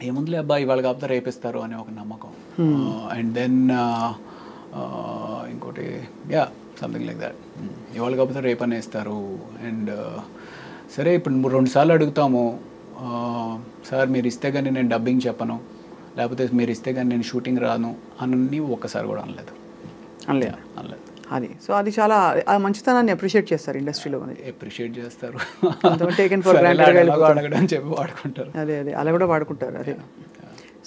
ఏముందిలే అబ్బాయి ఇవాళ కాకపోతే రేపిస్తారు అనే ఒక నమ్మకం. అండ్ దెన్ ఇంకోటి సంథింగ్ లైక్ దాట్, ఇవాళ కాకపోతే రేపు అనేస్తారు. అండ్ సరే ఇప్పుడు 2 సార్లు అడుగుతాము, సార్ మీరు ఇస్తే కానీ నేను డబ్బింగ్ చెప్పను, లేకపోతే మీరు ఇస్తే కానీ నేను షూటింగ్ రాను అని ఒక్కసారి కూడా అనలేదు. అది సో అది చాలా ఆ మంచితనాన్ని అప్రిషియేట్ చేస్తారు ఇండస్ట్రీలో. అప్రిషియేట్ చేస్తారు, టేకెన్ ఫర్ గ్రాంటెడ్ అడగడం చెప్పి వాడుకుంటారు. అదే అలా కూడా వాడుకుంటారు. అదే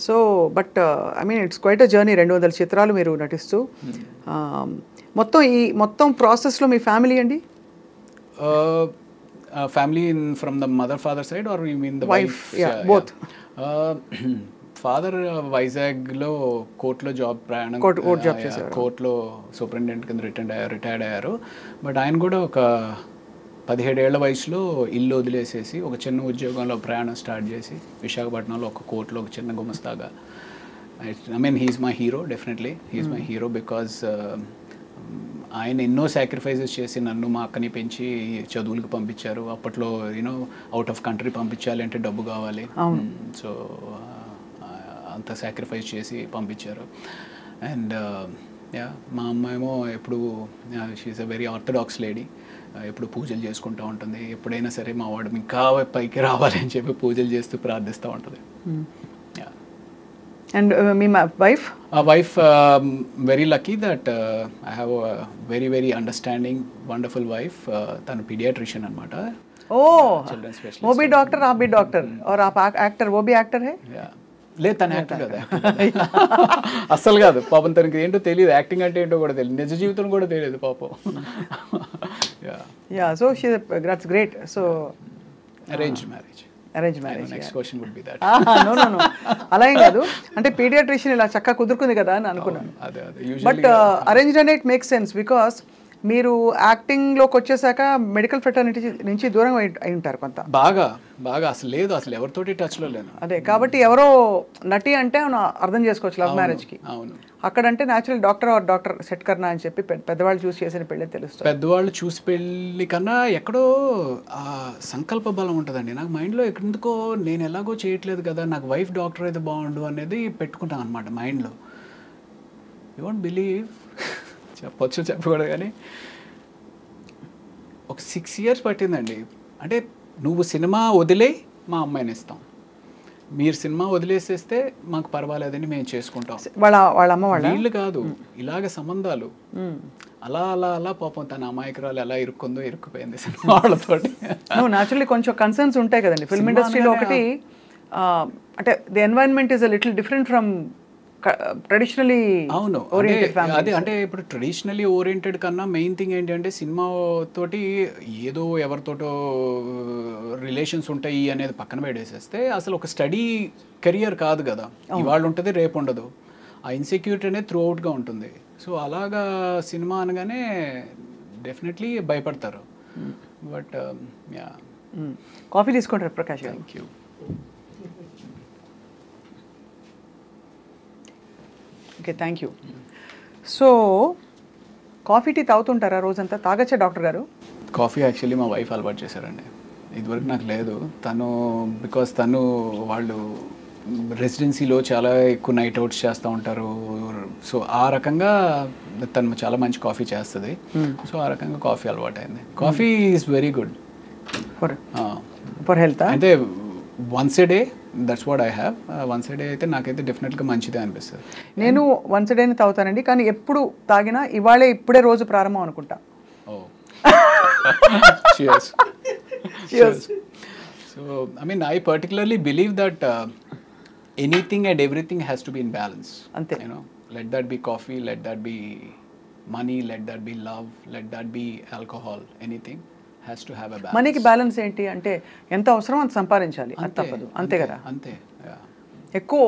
so but I mean it's quite a journey. 200 చిత్రాలు మీరు నటిస్తూ మొత్తం ప్రాసెస్లో మీ ఫ్యామిలీ అండి? Family from the mother father side or you mean the wife? Both. Father వైజాగ్లో కోర్టులో జాబ్ ప్రయాణం, కోర్టులో సూపరింటెండెంట్ కింద రిటైర్డ్ అయ్యారు. బట్ ఆయన కూడా ఒక 17 ఏళ్ల వయసులో ఇల్లు వదిలేసేసి ఒక చిన్న ఉద్యోగంలో ప్రయాణం స్టార్ట్ చేసి విశాఖపట్నంలో ఒక కోర్టులో ఒక చిన్న గుమస్తాగా. I mean he's my hero, definitely he's my hero because ఆయన ఎన్నో సాక్రిఫైజెస్ చేసి నన్ను మా అక్కని పెంచి చదువులకు పంపించారు. అప్పట్లో యూనో అవుట్ ఆఫ్ కంట్రీ పంపించాలి అంటే డబ్బు కావాలి, సో అంత సాక్రిఫైస్ చేసి పంపించారు. అండ్ మా అమ్మ ఏమో ఎప్పుడు she's a very orthodox lady, ఎప్పుడు పూజలు చేసుకుంటూ ఉంటుంది. ఎప్పుడైనా సరే మా వాడు ఇంకా పైకి రావాలి అని చెప్పి పూజలు చేస్తూ ప్రార్థిస్తూ ఉంటుంది. And me wife? Wife very lucky that I have very very understanding wonderful wife. తను పీడియాట్రిషియన్ అనమాట. Children specialist. वो भी डॉक्टर, आप भी डॉक्टर, और आप एक्टर, वो भी एक्टर है? లేదు తను యాక్టర్ కదా, అస్సలు కాదు పాపం. తనకి ఏంటో తెలియదు, యాక్టింగ్ అంటే ఏంటో కూడా తెలియదు, నిజ జీవితం కూడా తెలియదు పాపం. So that's great. So arranged marriage. Next question would be that. No అలా ఏం కాదు, అంటే పీడియాట్రిషియన్ ఇలా చక్కగా కుదురుకుంది కదా అని అనుకున్నాను. బట్ అరేంజ్డ్ అనే ఇట్ మేక్స్ సెన్స్ బికాస్ మీరు యాక్టింగ్లోకి వచ్చేసాక మెడికల్ ఫ్రెటర్నిటీ నుంచి దూరం అయి ఉంటారు కొంత. బాగా అసలు లేదు, అసలు ఎవరితోటి టచ్లో లేను. అదే కాబట్టి ఎవరో నటి అంటే అర్థం చేసుకోవచ్చు లవ్ మ్యారేజ్కి. అవును, అక్కడంటే న్యాచురల్ డాక్టర్ సెట్ కర్నా అని చెప్పి పెద్దవాళ్ళు చూసి చేసిన పెళ్ళి తెలుస్తుంది. పెద్దవాళ్ళు చూసి పెళ్ళి కన్నా ఎక్కడో సంకల్ప బలం ఉంటుందండి. నాకు మైండ్లో ఎందుకో నేను ఎలాగో చేయట్లేదు కదా, నాకు వైఫ్ డాక్టర్ అయితే బాగుండు అనేది పెట్టుకుంటాను అనమాట మైండ్లో. యూ వోంట్ బిలీవ్, చెప్పకూడదు కానీ ఒక 6 years పట్టిందండి. అంటే నువ్వు సినిమా వదిలే మా అమ్మాయిని ఇస్తాం, మీరు సినిమా వదిలేసేస్తే మాకు పర్వాలేదని మేము చేసుకుంటాం. వాళ్ళ అమ్మ వాళ్ళ వీళ్ళు కాదు, ఇలాగ సంబంధాలు అలా పాపం తన అమాయకురాలు ఎలా ఇరుక్కుపోయింది సినిమా వాళ్ళతోటి. న్యాచురల్లీ కొంచెం కన్సర్న్స్ ఉంటాయి కదండి ఫిల్మ్ ఇండస్ట్రీలో. ఒకటి అంటే the environment is a little different from traditionally. అవును, అదే అంటే ఇప్పుడు ట్రెడిషనలీ ఓరియంటెడ్ కన్నా మెయిన్ థింగ్ ఏంటంటే సినిమా తోటి ఏదో ఎవరితోటో రిలేషన్స్ ఉంటాయి అనేది పక్కన పెట్టేసేస్తే అసలు ఒక స్టడీ కెరియర్ కాదు కదా, ఇవాళ ఉంటుంది రేపు ఉండదు. ఆ ఇన్సెక్యూరిటీ అనేది త్రూ అవుట్గా ఉంటుంది. సో అలాగా సినిమా అనగానే డెఫినెట్లీ భయపడతారు. బట్ కాఫీ తీసుకుంటారు Prakash. Thank you. Okay, thank you. So coffee tea తాగుతుంటారా రోజంతా? తాగచ్చా డాక్టర్ గారు? కాఫీ యాక్చువల్లీ మా వైఫ్ అలవాటు చేశారండి, ఇదివరకు నాకు లేదు. బికాస్ వాళ్ళు రెసిడెన్సీలో చాలా ఎక్కువ నైట్ అవుట్స్ చేస్తూ ఉంటారు. సో ఆ రకంగా తను చాలా మంచి కాఫీ చేస్తుంది. సో ఆ రకంగా కాఫీ అలవాటు అయింది. Coffee is very good for health. అంటే once a day, that's what I have. Once a day అయితే నాకైతే డెఫినెట్గా మంచిదే అనిపిస్తుంది. నేను వన్స్ ఏ డేని తాగుతానండి, కానీ ఎప్పుడు తాగినా ఇప్పుడే రోజు ప్రారంభం అనుకుంటా. So I mean I particularly believe that anything and everything has to be in balance. అంతే. Let that be coffee, let that be money, let that be love, let that be alcohol, anything has to have a balance. మనీకి balance ఏంటి అంటే ఎంత అవసరం అంత సంపాదించాలి, అంత తప్పదు. అంతే కదా, అంతే. ఎక్కువ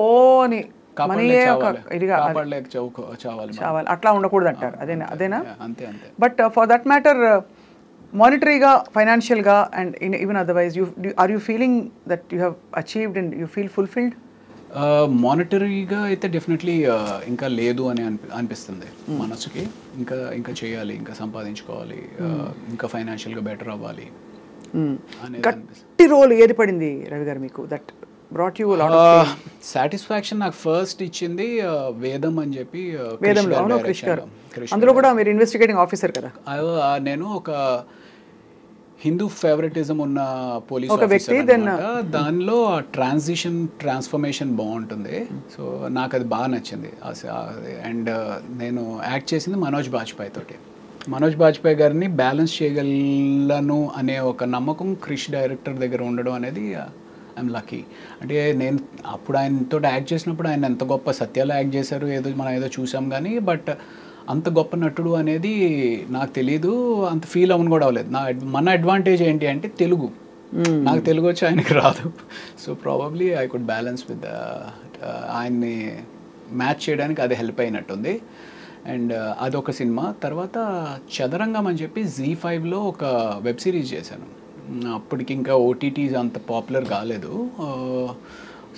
చావాలి అట్లా ఉండకూడదు అంటారు. అదేనా? అంతే. బట్ ఫర్ దట్ మ్యాటర్ మానిటరీగా, ఫైనాన్షియల్గా and even otherwise are you feeling that you have achieved and you feel fulfilled? మానిటరీగా అయితే డెఫినెట్లీ ఇంకా లేదు అని అనిపిస్తుంది మనసుకి. ఇంకా ఇంకా చేయాలి, ఇంకా సంపాదించుకోవాలి, ఇంకా ఫైనాన్షియల్గా బెటర్ అవ్వాలి అనేది అనిపిస్తుంది. గట్టి రోల్ ఏది పడింది రవి గారు మీకు దట్ బ్రాట్ యూ సాటిస్ఫాక్షన్? నాకు ఫస్ట్ ఇచ్చింది వేదం అని చెప్పి. వేదంలో అవును, క్రిష్ గారు. అందులో కూడా మీరు ఇన్వెస్టిగేటింగ్ ఆఫీసర్ కదా. నేను ఒక హిందూ ఫేవరెటిజం ఉన్న పోలీస్ ఒక వ్యక్తి, దానిలో ట్రాన్స్ఫర్మేషన్ బాగుంటుంది. సో నాకు అది బాగా నచ్చింది. అండ్ నేను యాక్ట్ చేసింది మనోజ్ బాజ్పేయి తోటి. మనోజ్ బాజ్పేయి గారిని బ్యాలెన్స్ చేయగలను అనే ఒక నమ్మకం క్రిష్ డైరెక్టర్ దగ్గర ఉండడం అనేది ఐఎమ్ లక్కీ. అంటే నేను అప్పుడు ఆయనతో యాక్ట్ చేసినప్పుడు ఆయన ఎంత గొప్ప సత్యాలు యాక్ట్ చేశారు మనం ఏదో చూసాం కానీ, బట్ అంత గొప్ప నటుడు అనేది నాకు తెలీదు, అంత ఫీల్ అవ్వను కూడా అవ్వలేదు. మన అడ్వాంటేజ్ ఏంటి అంటే తెలుగు. నాకు తెలుగు వచ్చి ఆయనకి రాదు. So probably I could balance with ఆయన్ని మ్యాచ్ చేయడానికి అది హెల్ప్ అయినట్టుంది. అండ్ అదొక సినిమా. తర్వాత చదరంగం అని చెప్పి Z5లో ఒక వెబ్ సిరీస్ చేశాను. అప్పటికి ఇంకా ఓటీటీస్ అంత పాపులర్ కాలేదు.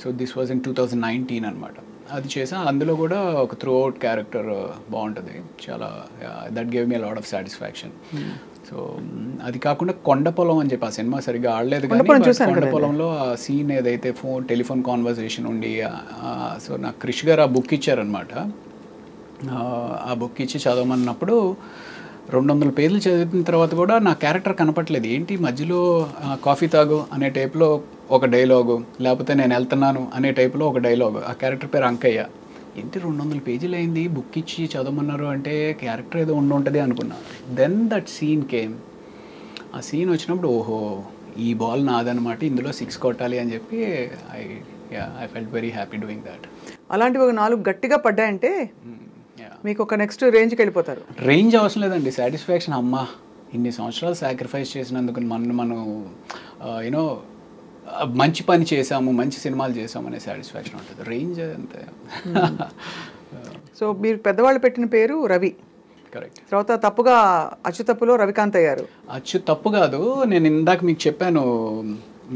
సో దిస్ వాజ్ ఇన్ 2019 అనమాట. అది చేసా. అందులో కూడా ఒక త్రూ అవుట్ క్యారెక్టర్ బాగుంటుంది చాలా. That gave me lot of satisfaction. So అది కాకుండా కొండపొలం అని చెప్పి ఆ సినిమా సరిగ్గా ఆడలేదు కానీ కొండపొలంలో ఆ సీన్ ఏదైతే టెలిఫోన్ కాన్వర్సేషన్ ఉండి, సో నాకు క్రిష్ గారు ఆ బుక్ ఇచ్చారనమాట. ఆ బుక్ ఇచ్చి చదవమన్నప్పుడు 200 పేజీలు చదివిన తర్వాత కూడా నా క్యారెక్టర్ కనపట్లేదు. ఏంటి మధ్యలో కాఫీ తాగు అనే టైప్లో ఒక డైలాగు, లేకపోతే నేను వెళ్తున్నాను అనే టైప్లో ఒక డైలాగు. ఆ క్యారెక్టర్ పేరు అంకయ్య. ఏంటి 200 పేజీలు అయింది, బుక్ ఇచ్చి చదవమన్నారు అంటే క్యారెక్టర్ ఏదో ఉంటుంది అనుకున్నా. Then that scene came. ఆ సీన్ వచ్చినప్పుడు ఓహో ఈ బాల్ నాదనమాట, ఇందులో 6 కొట్టాలి అని చెప్పి I felt very happy doing that. అలాంటివి ఒక 4 గట్టిగా పడ్డాయంటే మీకు ఒక నెక్స్ట్ రేంజ్కి వెళ్ళిపోతారు. రేంజ్ అవసరం లేదండి, సాటిస్ఫాక్షన్. అమ్మా ఇన్ని సంవత్సరాలు సాక్రిఫైస్ చేసినందుకు మనం యూనో మంచి పని చేసాము, మంచి సినిమాలు చేసాము అనే సాటిస్ఫాక్షన్ ఉంటుంది. రేంజ్ అంతే. సో మీరు పెద్దవాళ్ళు పెట్టిన పేరు రవి. కరెక్ట్. తర్వాత తప్పుగా అచ్చు తప్పులో రవికాంత్ అయ్యారు. అచ్చు తప్పు కాదు, నేను ఇందాక మీకు చెప్పాను,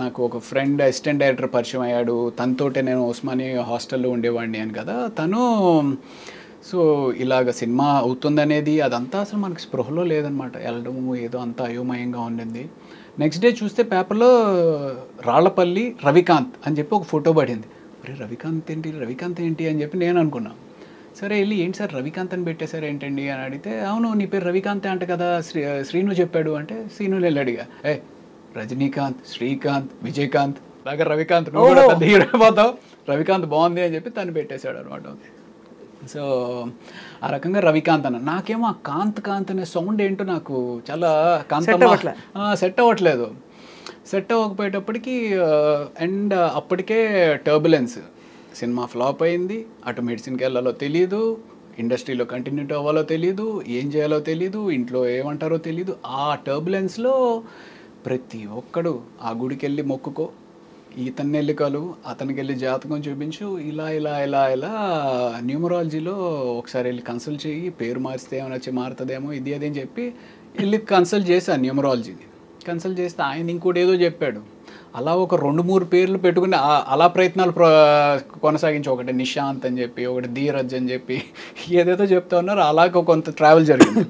నాకు ఒక ఫ్రెండ్ అసిస్టెంట్ డైరెక్టర్ పరిచయం అయ్యాడు. తనతోటే నేను ఉస్మానియా హాస్టల్లో ఉండేవాడిని అని కదా. తను సో ఇలాగ సినిమా అవుతుందనేది అదంతా అసలు మనకి స్పృహలో లేదనమాట. వెళ్ళడము ఏదో అంతా అయోమయంగా ఉండింది. నెక్స్ట్ డే చూస్తే పేపర్లో రాళ్లపల్లి రవికాంత్ అని చెప్పి ఒక ఫోటో పడింది. అరే రవికాంత్ ఏంటి అని చెప్పి నేను అనుకున్నా. సరే వెళ్ళి ఏంటి సార్ రవికాంత్ అని పెట్టేశారు ఏంటండి అని అడిగితే, అవును నీ పేరు రవికాంత్ అంట కదా, శ్రీను చెప్పాడు అంటే, శ్రీను వెళ్ళాడుగా, రజనీకాంత్, శ్రీకాంత్, విజయకాంత్ లాగా రవికాంత్, నువ్వు కూడా పెద్ద హీరో అయిపోతావు, రవికాంత్ బాగుంది అని చెప్పి తను పెట్టేశాడు అనమాట. సో ఆ రకంగా రవికాంత్ అన్న. నాకేమో ఆ కాంత్ అనే సౌండ్ ఏంటో నాకు చాలా సెట్ అవ్వట్లేదు. సెట్ అవ్వకపోయేటప్పటికి అండ్ అప్పటికే టర్బులెన్స్, సినిమా ఫ్లాప్ అయింది, అటు మెడిసిన్కి వెళ్ళాలో తెలియదు, ఇండస్ట్రీలో కంటిన్యూటీ అవ్వాలో తెలియదు, ఏం చేయాలో తెలియదు, ఇంట్లో ఏమంటారో తెలియదు. ఆ టర్బులెన్స్లో ప్రతి ఒక్కడు ఆ గుడికి వెళ్ళి మొక్కుకో, ఇతన్ని వెళ్ళి కలు, అతనికి వెళ్ళి జాతకం చూపించు, ఇలా ఇలా ఇలా ఇలా న్యూమరాలజీలో ఒకసారి వెళ్ళి కన్సల్ట్ చేయి, పేరు మారిస్తే ఏమైనా వచ్చి మారుతుందేమో ఇది అదేని చెప్పి వెళ్ళి కన్సల్ట్ చేశాను న్యూమరాలజీని. కన్సల్ట్ చేస్తే ఆయన ఇంకోటి ఏదో చెప్పాడు. అలా ఒక 2-3 పేర్లు పెట్టుకుని అలా ప్రయత్నాలు కొనసాగించి, ఒకటి నిశాంత్ అని చెప్పి, ఒకటి ధీరజ్ అని చెప్పి ఏదేదో చెప్తా ఉన్నారు. అలాగ కొంత ట్రావెల్ జరిగింది.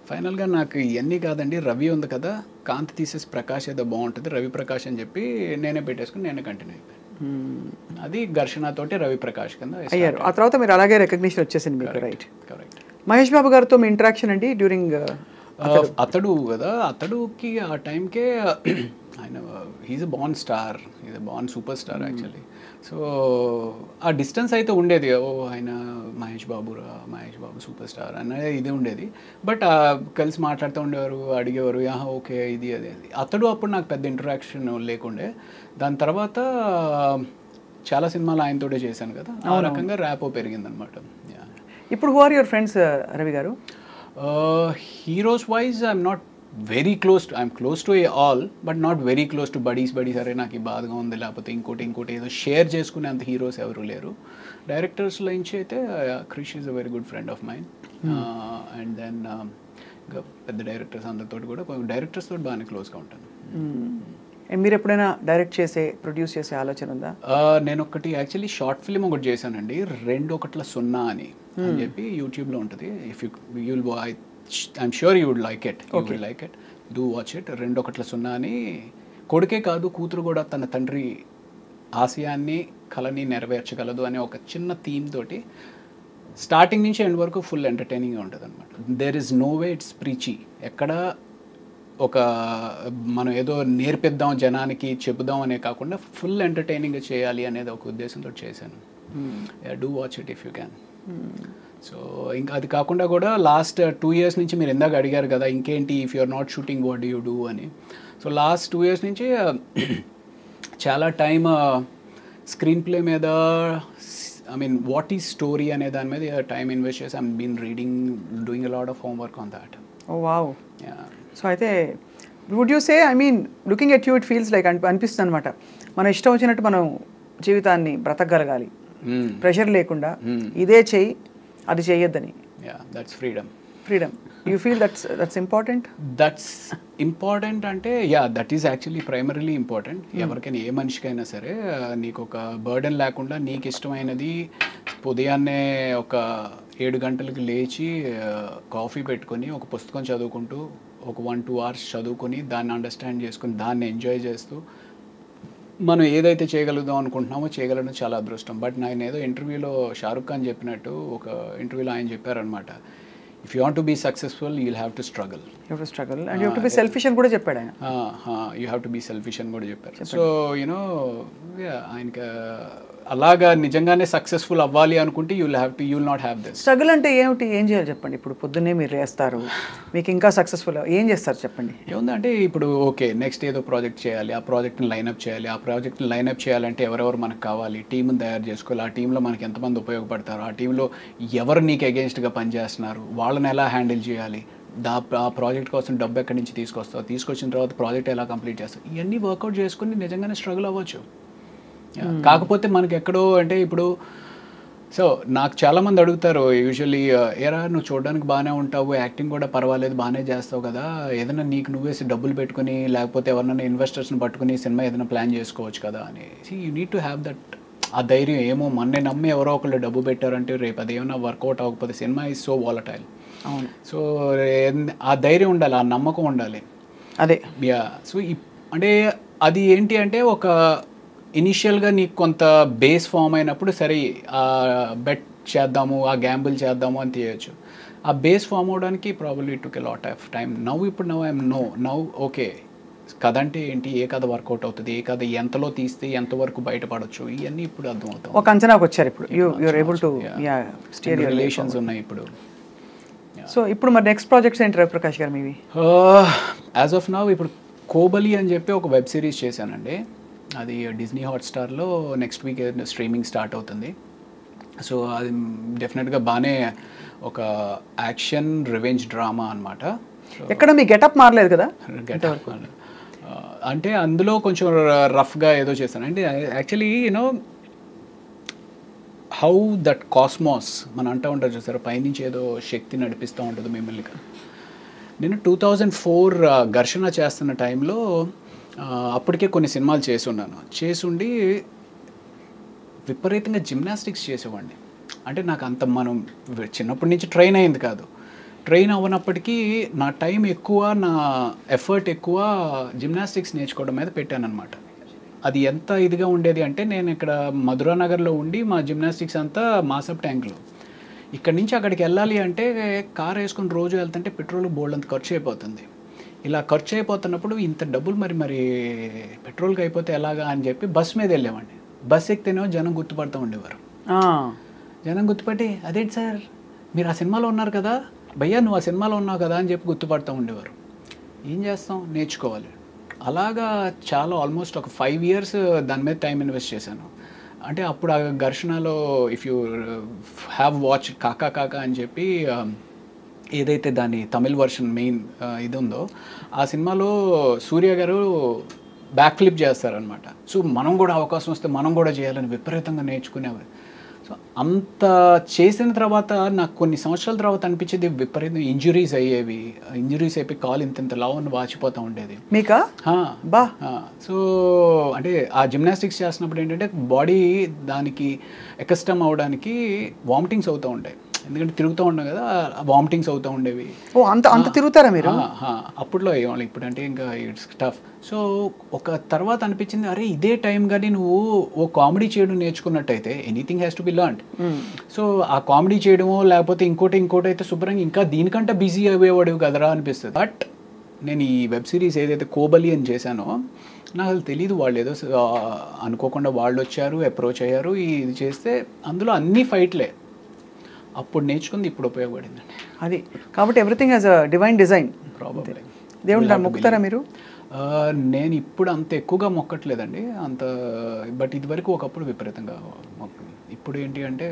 ఫైనల్గా నాకు ఇవన్నీ కాదండి, రవి ఉంది కదా, కాంతి తీసేసి ప్రకాష్ ఏదో బాగుంటుంది, రవి ప్రకాష్ అని చెప్పి నేనే పెట్టేసుకుని నేనే కంటిన్యూ అయిపోయాను. అది ఘర్షణతోటి రవి ప్రకాష్ కింద అయ్యారు. ఆ తర్వాత మీరు అలాగే రికగ్నిషన్ వచ్చేసింది మీకు. రైట్. కరెక్ట్. మహేష్ బాబు గారితో మీ ఇంటరాక్షన్ అండి డ్యూరింగ్ అతడు కదా, అతడుకి ఆ టైంకే ఆయన he's a born star, he's a born super star actually. So ఆ డిస్టెన్స్ అయితే ఉండేది, ఓ ఆయన మహేష్ బాబు సూపర్ స్టార్ అనేది ఇది ఉండేది. బట్ కలిసి మాట్లాడుతూ ఉండేవారు, అడిగేవారు ఓకే ఇది అదే. అతడు అప్పుడు నాకు పెద్ద ఇంటరాక్షన్ లేకుండే. దాని తర్వాత చాలా సినిమాలు ఆయనతోటే చేశాను కదా, ఆ రకంగా ర్యాపో పెరిగిందనమాట. ఇప్పుడు who are your friends Ravi గారు? Heroes wise I'm not very I'm close to all, but not very close to buddies. అరే నాకు ఈ బాధగా ఉంది, లేకపోతే ఇంకోటి ఏదో షేర్ చేసుకునే అంత హీరోస్ ఎవరు లేరు. డైరెక్టర్స్లో నుంచి అయితే Krish is a very good friend of mine. And then ఇంకా పెద్ద డైరెక్టర్స్ అందరితో కూడా, డైరెక్టర్స్ తోటి బాగానే క్లోజ్గా ఉంటాను. మీరు ఎప్పుడైనా డైరెక్ట్ చేసే ప్రొడ్యూస్ చేసే ఆలోచన ఉందా? నేను ఒకటి యాక్చువల్లీ షార్ట్ ఫిల్మ్ ఒకటి చేశానండి, 2:0 అని చెప్పి యూట్యూబ్లో ఉంటుంది. If you'll I'm sure you would like it, you will like it, do watch it. 2:0 అని కొడుకే కాదు కూతురు కూడా తన తండ్రి ఆశయాన్ని కళని నెరవేర్చగలదు అనే ఒక చిన్న థీమ్ తోటి స్టార్టింగ్ నుంచి ఎండ్ వరకు ఫుల్ ఎంటర్టైనింగ్గా ఉంటుంది అనమాట. There is no way it's preachy. ఎక్కడ ఒక మనం ఏదో నేర్పిద్దాం జనానికి చెబుదాం అనే కాకుండా ఫుల్ ఎంటర్టైనింగ్గా చేయాలి అనేది ఒక ఉద్దేశంతో చేశాను. Do watch it if you can. So ఇంకా అది కాకుండా కూడా లాస్ట్ 2 years నుంచి మీరు ఇందాక అడిగారు కదా ఇంకేంటి if you are not shooting what do you do అని. సో లాస్ట్ 2 years నుంచి చాలా టైం స్క్రీన్ ప్లే మీద, I mean what is story అనే దాని మీద టైం ఇన్వెస్ట్ చేసి I'm been reading, doing a lot of homework on that. Oh wow. So అయితే would you say, I mean looking at you it feels like అనిపిస్తుంది అనమాట, మన ఇష్టం వచ్చినట్టు మనం జీవితాన్ని బ్రతకగలగాలి, ప్రెషర్ లేకుండా ఇదే చెయ్యి అది చేయొద్దని. That's freedom. Freedom. You feel that's important? That's important అంటే that is actually primarily important. ఎవరికైనా ఏ మనిషికైనా సరే నీకు ఒక బర్డెన్ లేకుండా నీకు ఇష్టమైనది ఉదయాన్నే ఒక 7 గంటలకు లేచి కాఫీ పెట్టుకొని ఒక పుస్తకం చదువుకుంటూ ఒక 1-2 hours చదువుకొని దాన్ని అండర్స్టాండ్ చేసుకుని దాన్ని ఎంజాయ్ చేస్తూ మనం ఏదైతే చేయగలుగుదాం అనుకుంటున్నామో చేయగలడం చాలా అదృష్టం. బట్ నేను ఏదో ఇంటర్వ్యూలో షారుఖ్ ఖాన్ చెప్పినట్టు ఒక ఇంటర్వ్యూలో ఆయన చెప్పారనమాట, if you want to be successful you will have to struggle. You have to struggle and you have to be selfish అని కూడా చెప్పాడు ఆయన. You have to be selfish అని కూడా చెప్పారు. సో యూనో ఆయనకి అలాగా నిజంగానే సక్సెస్ఫుల్ అవ్వాలి అనుకుంటే you will not have this. Struggle అంటే ఏమిటి, ఏం చేయాలి చెప్పండి? ఇప్పుడు పొద్దున్నే మీరు లేస్తారు, మీకు ఇంకా సక్సెస్ఫుల్ ఏం చేస్తారు చెప్పండి? ఏముందంటే ఇప్పుడు ఓకే నెక్స్ట్ ఏదో ప్రాజెక్ట్ చేయాలి, ఆ ప్రాజెక్ట్ని లైనప్ చేయాలి, ఆ ప్రాజెక్ట్ని లైనప్ చేయాలంటే ఎవరెవరు మనకు కావాలి, టీంని తయారు చేసుకోవాలి, ఆ టీంలో మనకి ఎంతమంది ఉపయోగపడతారు, ఆ టీంలో ఎవరు నీకు అగెన్స్ట్గా పనిచేస్తున్నారు, వాళ్ళని ఎలా హ్యాండిల్ చేయాలి, ఆ ప్రాజెక్ట్ కోసం డబ్బు ఎక్కడి నుంచి తీసుకొస్తావు, తీసుకొచ్చిన తర్వాత ప్రాజెక్ట్ ఎలా కంప్లీట్ చేస్తావు, ఇవన్నీ వర్కౌట్ చేసుకుని నిజంగానే స్ట్రగుల్ అవ్వచ్చు. కాకపోతే మనకి ఎక్కడో అంటే ఇప్పుడు సో నాకు చాలామంది అడుగుతారు యూజువల్లీ, ఏరా నువ్వు చూడడానికి బాగానే ఉంటావు, యాక్టింగ్ కూడా పర్వాలేదు బాగానే చేస్తావు కదా, ఏదైనా నీకు నువ్వేసి డబ్బులు పెట్టుకుని లేకపోతే ఎవరైనా ఇన్వెస్టర్స్ని పట్టుకుని సినిమా ఏదైనా ప్లాన్ చేసుకోవచ్చు కదా అని. You need to have that, ఆ ధైర్యం. ఏమో మొన్నే నమ్మి ఎవరో ఒకళ్ళు డబ్బు పెట్టారంటే రేపు అది ఏమైనా వర్కౌట్ అవ్వకపోతే సినిమా ఈజ్ సో వాలటైల్. అవును. సో ఆ ధైర్యం ఉండాలి, ఆ నమ్మకం ఉండాలి. అదే సో అంటే అది ఏంటి అంటే ఒక ఇనిషియల్గా నీకు కొంత బేస్ ఫామ్ అయినప్పుడు సరే బెట్ చేద్దాము, ఆ గ్యాంబుల్ చేద్దాము అని తీయచ్చు. ఆ బేస్ ఫామ్ అవడానికి probably took a lot of time. ఇప్పుడు ఐఎమ్ నౌ ఓకే కథ అంటే ఏంటి, ఏ కథ వర్కౌట్ అవుతుంది, ఏ కథ ఎంతలో తీస్తే ఎంతవరకు బయటపడవచ్చు, ఇవన్నీ ఇప్పుడు అర్థమవుతాయి. ఒక అంచనాకు వచ్చారు ఇప్పుడు. You're able to steer your relations ఉన్నాయి ఇప్పుడు. సో ఇప్పుడు మరి నెక్స్ట్ ప్రాజెక్ట్స్ ఏంటి రవిప్రకాష్ గారు మీవి? యాజ్ ఆఫ్ నౌ ఇప్పుడు కోబలి అని చెప్పి ఒక వెబ్ సిరీస్ చేశానండి. అది డిజ్నీ హాట్స్టార్లో నెక్స్ట్ వీక్ స్ట్రీమింగ్ స్టార్ట్ అవుతుంది. సో అది డెఫినెట్గా బాగానే ఒక యాక్షన్ రివెంజ్ డ్రామా అనమాట. ఎక్కడ మీ గెటప్ మారలేదు కదా? గెటప్ అంటే అందులో కొంచెం రఫ్గా ఏదో చేశాను. అంటే actually you know how that cosmos మనం అంటూ ఉంటారు చూసారు, పైనుంచి ఏదో శక్తి నడిపిస్తూ ఉంటుంది మిమ్మల్ని. నేను 2004 ఘర్షణ చేస్తున్న టైంలో అప్పటికే కొన్ని సినిమాలు చేసుండి విపరీతంగా జిమ్నాస్టిక్స్ చేసేవాడిని. అంటే నాకు అంత మనం చిన్నప్పటి నుంచి ట్రైన్ అయింది కాదు, ట్రైన్ అవ్వనప్పటికీ నా టైం ఎక్కువ, నా ఎఫర్ట్ ఎక్కువ జిమ్నాస్టిక్స్ నేర్చుకోవడం మీద పెట్టానన్నమాట. అది ఎంత ఇదిగా ఉండేది అంటే నేను ఇక్కడ మధురానగర్లో ఉండి మా జిమ్నాస్టిక్స్ అంతా మాసప్ ట్యాంక్లో, ఇక్కడి నుంచి అక్కడికి వెళ్ళాలి అంటే కార్ వేసుకొని రోజు వెళ్తుంటే పెట్రోల్ బోల్డ్ అంత ఖర్చు అయిపోతుంది. ఇలా ఖర్చు అయిపోతున్నప్పుడు ఇంత డబ్బులు మరి పెట్రోల్కి అయిపోతే ఎలాగా అని చెప్పి బస్ మీద వెళ్ళేవాడిని. బస్ ఎక్కితేనేమో జనం గుర్తుపడుతూ ఉండేవారు. జనం గుర్తుపట్టి అదేంటి సార్ మీరు ఆ సినిమాలో ఉన్నారు కదా, భయ్యా నువ్వు ఆ సినిమాలో ఉన్నావు కదా అని చెప్పి గుర్తుపడుతూ ఉండేవారు. ఏం చేస్తాం, నేర్చుకోవాలి. అలాగా చాలా ఆల్మోస్ట్ ఒక 5 years దాని మీద టైం ఇన్వెస్ట్ చేశాను. అంటే అప్పుడు ఆ ఘర్షణలో ఇఫ్ యూ హ్యావ్ వాచ్ కాకా కాకా అని చెప్పి ఏదైతే దాని తమిళ్ వర్షన్ మెయిన్ ఇది ఉందో ఆ సినిమాలో సూర్య గారు బ్యాక్ ఫ్లిప్ చేస్తారనమాట. సో మనం కూడా అవకాశం వస్తే మనం కూడా చేయాలని విపరీతంగా నేర్చుకునేవారు. సో సో అంత చేసిన తర్వాత నాకు కొన్ని సంవత్సరాల తర్వాత అనిపించేది విపరీతం ఇంజురీస్ అయ్యేవి. ఇంజురీస్ అయిపోయి కాలు ఇంత లావుని వాచిపోతూ ఉండేది. మీకా? బా. సో అంటే ఆ జిమ్నాస్టిక్స్ చేస్తున్నప్పుడు ఏంటంటే బాడీ దానికి ఎకస్టమ్ అవడానికి వామిటింగ్స్ అవుతూ ఉంటాయి. ఎందుకంటే తిరుగుతూ ఉన్నాం కదా, వామిటింగ్స్ అవుతూ ఉండేవి. ఓ అంత తిరుగుతారా మీరు? అప్పట్లో అయ్యేవాళ్ళు, ఇప్పుడు అంటే ఇంకా ఇట్స్ టఫ్. సో ఒక తర్వాత అనిపించింది, అరే ఇదే టైం కానీ నువ్వు ఓ కామెడీ చేయడం నేర్చుకున్నట్టయితే anything has to be learned. So ఆ కామెడీ చేయడమో లేకపోతే ఇంకోటి అయితే శుభ్రంగా ఇంకా దీనికంటే బిజీ అయ్యేవాడు కదరా అనిపిస్తుంది. బట్ నేను ఈ వెబ్ సిరీస్ ఏదైతే కోబలి అని చేశానో నాకు అసలు తెలీదు. వాళ్ళు ఏదో అనుకోకుండా వాళ్ళు వచ్చారు, అప్రోచ్ అయ్యారు, ఇది చేస్తే అందులో అన్ని ఫైట్లే. అప్పుడు నేర్చుకుంది ఇప్పుడు ఉపయోగపడిందండి. అది కాబట్టి everything has a divine design. Probably. దేవుడు మొక్కుతారా మీరు? నేను ఇప్పుడు అంత ఎక్కువగా మొక్కట్లేదండి అంత, బట్ ఇదివరకు ఒకప్పుడు విపరీతంగా ఇప్పుడు ఏంటి అంటే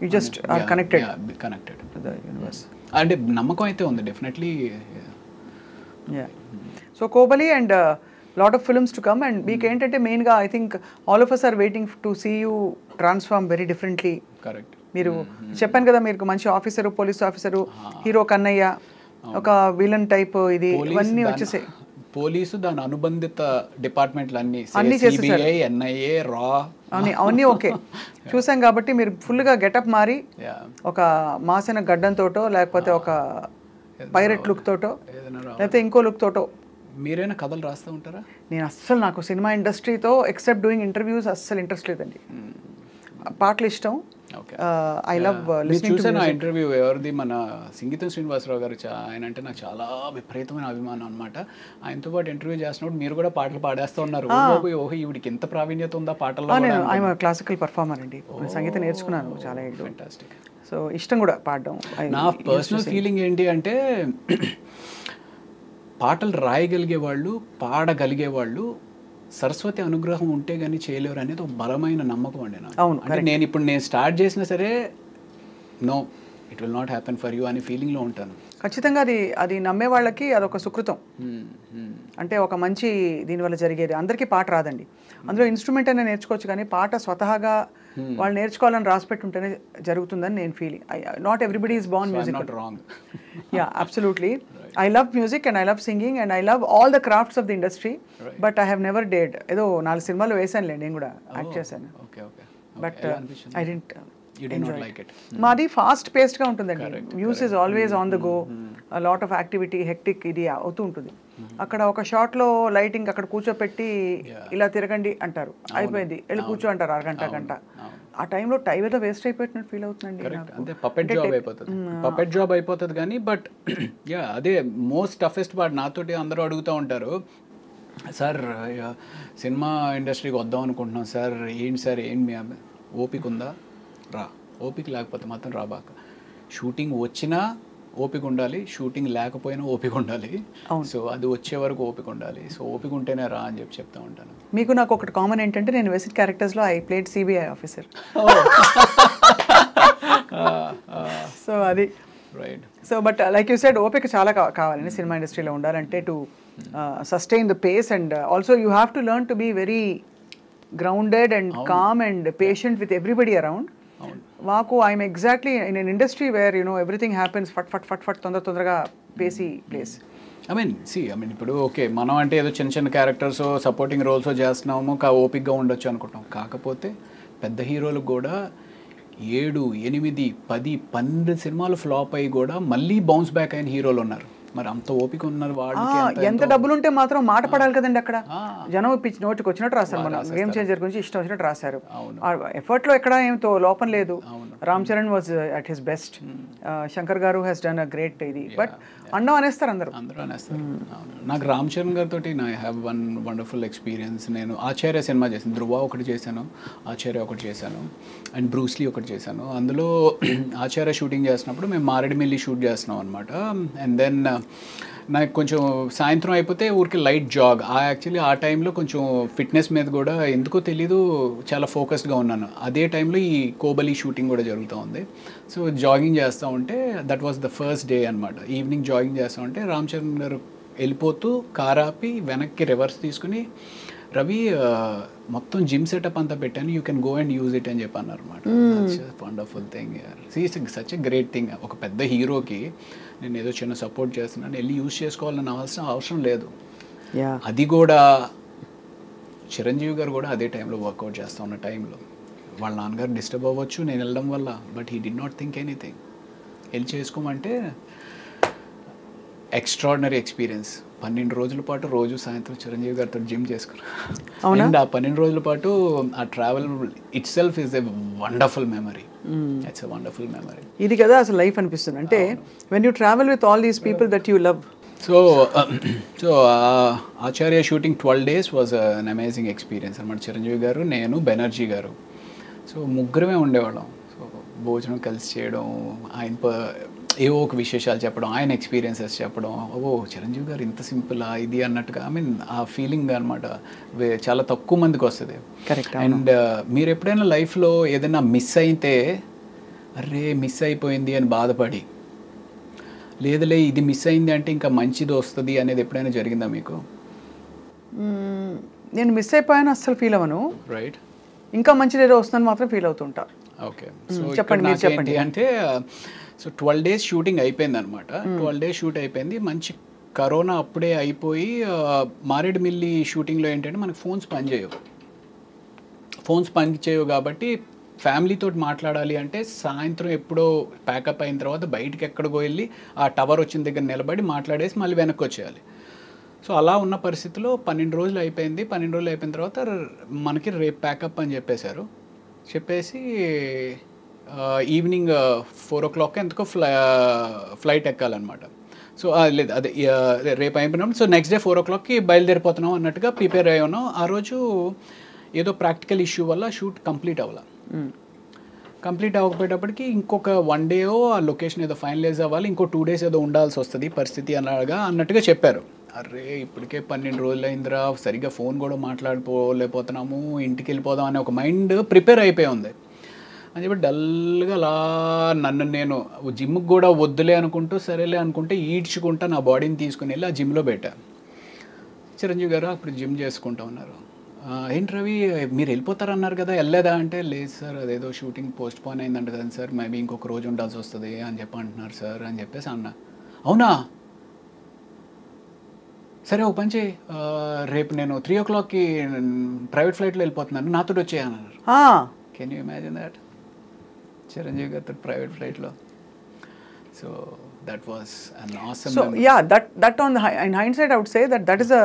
you just are connected to the universe. అంటే నమ్మకం అయితే ఉంది definitely. So Kobali and lot of films to come. And మీకు ఏంటంటే మెయిన్గా I think all of us are waiting to see you transform very differently. Correct. మీరు చెప్పాను కదా, మీరు మంచి officer, police officer, hero Kannayya, ఒక విలన్ టైప్, ఇది ఇవన్నీ వచ్చేసాయి. పోలీసు దాని అనుబంధిత డిపార్ట్మెంట్లు అన్ని చేసేసారు. ఎన్ఐఏ, రా అవన్నీ ఓకే చూసాం. కాబట్టి మీరు ఫుల్గా గెటప్ మారి ఒక మాసిన గడ్డంతోటో లేకపోతే ఒక పైరెట్ లుక్ తోటో లేకపోతే ఇంకో లుక్ తోటో. మీరైనా కథలు రాస్తూ ఉంటారా? నేను అస్సలు, నాకు సినిమా ఇండస్ట్రీతో ఎక్సెప్ట్ డూయింగ్ ఇంటర్వ్యూస్ అస్సలు ఇంట్రెస్ట్ లేదండి. పాటలు ఇష్టం. I love listening to music. Interview ఎవరిది, మన సంగీతం శ్రీనివాసరావు గారు. ఆయన అంటే నాకు చాలా విపరీతమైన అభిమానం అనమాట. ఆయనతో పాటు ఇంటర్వ్యూ చేసినప్పుడు మీరు కూడా పాటలు పాడేస్తూ ఉన్నారు. ఓహో ఈవిడికి ఎంత ప్రావీణ్యత ఉందా పాటల్లో. ఐఎమ్ క్లాసికల్ పర్ఫార్మర్ అండి, సంగీతం నేర్చుకున్నాను చాలా ఏళ్ళు. ఫెంటాస్టిక్. సో ఇష్టం కూడా పాడడం. నా పర్సనల్ ఫీలింగ్ ఏంటి అంటే పాటలు రాయగలిగే వాళ్ళు, పాడగలిగే వాళ్ళు సరస్వతి అనుగ్రహం ఉంటే కానీ చేయలేరు అనేది ఒక బలమైన నమ్మకం అండి నాకు. అంటే నేను స్టార్ట్ చేసినా సరే no it will not happen for you అనే ఫీలింగ్లో ఉంటాను. ఖచ్చితంగా అది నమ్మే వాళ్ళకి అదొక సుకృతం. అంటే ఒక మంచి దీనివల్ల జరిగేది. అందరికీ పాట రాదండి, అందులో ఇన్స్ట్రుమెంట్ అయినా నేర్చుకోవచ్చు, కానీ పాట స్వతహాగా వాళ్ళు నేర్చుకోవాలని రాసిపెట్టి ఉంటేనే జరుగుతుందని నేను feeling. Not everybody is Born musical. Yeah, absolutely. I love music and I love singing and I love all the crafts of the industry, but I have never dared. ఏదో 4 సినిమాలు వేసానులే, నేను కూడా యాక్ట్ చేశాను. But I didn't enjoy it. మాది fast పేస్డ్గా ఉంటుందండి. News is always on the go, lot of activity, hectic ఇది అవుతూ ఉంటుంది. అక్కడ ఒక షాట్లో లైటింగ్ అక్కడ కూర్చోపెట్టి ఇలా తిరగండి అంటారు, అయిపోయింది, వెళ్ళి కూర్చో అంటారు అరగంట గంట. ఆ టైంలో టైం ఏదో వేస్ట్ అయిపోయినట్టు ఫీల్ అవుతుందండి. అంటే పపెట్ జాబ్ అయిపోతుంది కానీ బట్ యా అదే మోస్ట్ టఫెస్ట్ పార్ట్. నాతోటి అందరూ అడుగుతూ ఉంటారు, సార్ సినిమా ఇండస్ట్రీకి వద్దాం అనుకుంటున్నాం సార్, ఏంటి సార్ ఏంటి మీ ఓపిక ఉందా? రా. ఓపిక లేకపోతే మాత్రం రాబాక. షూటింగ్ వచ్చినా ఓపిక ఉండాలి, షూటింగ్ లేకపోయినా ఓపిక ఉండాలి. సో అది వచ్చే వరకు ఓపిక ఉండాలి. సో ఓపిక ఉంటేనే రా అని చెప్తా ఉంటాను. మీకు నాకు ఒకటి కామన్ ఏంటంటే, నేను వెసిట్ క్యారెక్టర్స్లో I played CBI officer. So అది right. So but like you said, ఓపిక చాలా కావాలండి సినిమా ఇండస్ట్రీలో ఉండాలంటే, to sustain the pace. And also you have to learn to be very grounded and calm and patient with everybody around. మాకు I'm exactly in an industry where everything happens fast తొందరగా pacey place. I mean ఇప్పుడు okay మనం అంటే ఏదో చిన్న characters supporting roles చేస్తున్నాము, ఓపిక్గా ఉండొచ్చు అనుకుంటాం. కాకపోతే పెద్ద హీరోలకు కూడా 7, 8, 10, 12 సినిమాలు ఫ్లాప్ అయ్యి కూడా మళ్ళీ బౌన్స్ బ్యాక్ అయిన హీరోలు ఉన్నారు. మరి అంత ఓపిక ఉన్నారు వాళ్ళకి. ఎంత డబ్బులు ఉంటే మాత్రం మాట పడాలి కదండి. అక్కడ జనం పిచ్చి నోటికి వచ్చినట్టు రాస్తారు. మన గేమ్ చేంజర్ గురించి ఇష్టం వచ్చినట్టు రాశారు. ఎఫర్ట్లో ఎక్కడ ఏమితో లోపం లేదు. Ram Charan was at his best. Shankar గారు హ్యాస్ డన్ అ గ్రేట్ ఇది. బట్ అన్నం అనేస్తారు అందరూ అనేస్తారు. నాకు రామ్ చరణ్ గారితో I have one wonderful experience. నేను ఆచార్య సినిమా చేశాను, ధృవ ఒకటి చేశాను, ఆచార్య ఒకటి చేశాను, అండ్ బ్రూస్లీ ఒకటి చేశాను. అందులో ఆచార్య షూటింగ్ చేసినప్పుడు మేము మారేడుమిల్లి షూట్ చేస్తున్నాం అనమాట. అండ్ దెన్ నాకు కొంచెం సాయంత్రం అయిపోతే ఊరికి లైట్ జాగ్. యాక్చువల్లీ ఆ టైంలో కొంచెం ఫిట్నెస్ మీద కూడా ఎందుకో తెలీదు చాలా ఫోకస్డ్గా ఉన్నాను. అదే టైంలో ఈ కోబలి షూటింగ్ కూడా జరుగుతూ ఉంది. సో జాగింగ్ చేస్తూ ఉంటే that was the first day అనమాట. ఈవినింగ్ జాగింగ్ చేస్తూ ఉంటే రామ్ చరణ్ గారు వెళ్ళిపోతూ కార్ ఆపి వెనక్కి రివర్స్ తీసుకుని రవి మొత్తం జిమ్ సెటప్ అంతా పెట్టాను, you can go and use it అని చెప్పి అన్నారు అనమాట. Wonderful thing, such a great thing. ఒక పెద్ద హీరోకి నేను ఏదో చిన్న సపోర్ట్ చేస్తున్నాను, వెళ్ళి యూజ్ చేసుకోవాలని అవసరం లేదు. అది కూడా చిరంజీవి గారు కూడా అదే టైంలో వర్కౌట్ చేస్తూ ఉన్న టైంలో వాళ్ళ నాన్నగారు డిస్టర్బ్ అవ్వచ్చు నేను వెళ్ళడం వల్ల, but he did not think anything. వెళ్ళి చేసుకోమంటే ఎక్స్ట్రాడినరీ ఎక్స్పీరియన్స్. 12 రోజుల పాటు రోజు సాయంత్రం చిరంజీవి గారితో జిమ్ చేసుకున్నాను. అండ్ ఆ 12 రోజుల పాటు ఆ travel it self is a wonderful memory. It's a wonderful memory. ఇది కదా అసలు లైఫ్ అనిపిస్తుంది. అంటే when you travel with all these people that you love. So Acharya shooting 12 days was an amazing experience అనమాట. చిరంజీవి గారు, నేను, బెనర్జీ గారు, సో ముగ్గురమే ఉండేవాళ్ళం. సో భోజనం కలిసి చేయడం, ఆయన ఏవో ఒక విశేషాలు చెప్పడం, ఆయన ఎక్స్పీరియన్సెస్ చెప్పడం, ఓ చిరంజీవి గారు ఇంత సింపుల్ ఇది అన్నట్టుగా. ఐ మీన్ ఆ ఫీలింగ్ అనమాట చాలా తక్కువ మందికి వస్తుంది. కరెక్ట్. అండ్ మీరు ఎప్పుడైనా లైఫ్లో ఏదైనా మిస్ అయితే అరే మిస్ అయిపోయింది అని బాధపడి, లేదులే ఇది మిస్ అయింది అంటే ఇంకా మంచిది వస్తుంది అనేది ఎప్పుడైనా జరిగిందా మీకు? నేను మిస్ అయిపోయాను అస్సలు ఫీల్ అవ్వను. రైట్. ఇంకా మంచిది ఏదో వస్తుందని మాత్రం ఫీల్ అవుతుంటా. ఓకే. సో చెప్పండి, మీరు చెప్పండి. అంటే సో 12 days షూటింగ్ అయిపోయింది అనమాట. 12 days షూట్ అయిపోయింది. మంచి కరోనా అప్పుడే అయిపోయి మారేడుమిల్లి షూటింగ్లో ఏంటంటే మనకు ఫోన్స్ పనిచేయవు కాబట్టి ఫ్యామిలీతో మాట్లాడాలి అంటే సాయంత్రం ఎప్పుడో ప్యాకప్ అయిన తర్వాత బయటికి ఎక్కడికో వెళ్ళి ఆ టవర్ వచ్చిన దగ్గర నిలబడి మాట్లాడేసి మళ్ళీ వెనక్కి వచ్చేయాలి. సో అలా ఉన్న పరిస్థితిలో 12 రోజులు అయిపోయింది. 12 రోజులు అయిపోయిన తర్వాత మనకి రేపు ప్యాకప్ అని చెప్పేసి ఈవినింగ్ 4 o'clock ఎందుకో ఫ్లైట్ ఎక్కాలన్నమాట. సో లేదు అదే రేపు అయిపోయినప్పుడు సో నెక్స్ట్ డే 4 o'clockకి బయలుదేరిపోతున్నాం అన్నట్టుగా ప్రిపేర్ అయ్యి ఉన్నాం. ఆ రోజు ఏదో ప్రాక్టికల్ ఇష్యూ వల్ల షూట్ కంప్లీట్ అవ్వకపోయేటప్పటికి ఇంకొక 1 day ఆ లొకేషన్ ఏదో ఫైనలైజ్ అవ్వాలి, ఇంకో 2 days ఏదో ఉండాల్సి వస్తుంది పరిస్థితి అన్నట్టుగా చెప్పారు. అరే ఇప్పటికే 12 రోజులు అయిందిరా, సరిగ్గా ఫోన్ కూడా మాట్లాడుకోలేకపోతున్నాము, ఇంటికి వెళ్ళిపోదాం అనే ఒక మైండ్ ప్రిపేర్ అయిపోయి ఉంది అని చెప్పి డల్గా అలా నన్ను నేను జిమ్కి కూడా వద్దులే అనుకుంటూ సరేలే అనుకుంటే ఈడ్చుకుంటా నా బాడీని తీసుకుని వెళ్ళి ఆ జిమ్లో పెట్టా. చిరంజీవి గారు అప్పుడు జిమ్ చేసుకుంటా ఉన్నారు. ఏంటి రవి మీరు వెళ్ళిపోతారన్నారు కదా, వెళ్ళలేదా అంటే లేదు సార్ అదేదో షూటింగ్ పోస్ట్ పోన్ అయిందంట కదా సార్, మేబీ ఇంకొక రోజు ఉండాల్సి వస్తుంది అని చెప్పి అంటున్నారు సార్ అని చెప్పేసి అన్నా. అవునా సరే ఒక పని చేయి, రేపు నేను 3 o'clockకి ప్రైవేట్ ఫ్లైట్లో వెళ్ళిపోతున్నాను, నాతో వచ్చేయన్నారు. Can you imagine that? Chiranjeevi గారితో ప్రైవేట్ ఫ్లైట్లో. So that was an awesome so memory. Yeah, that on the in hindsight I would say that is a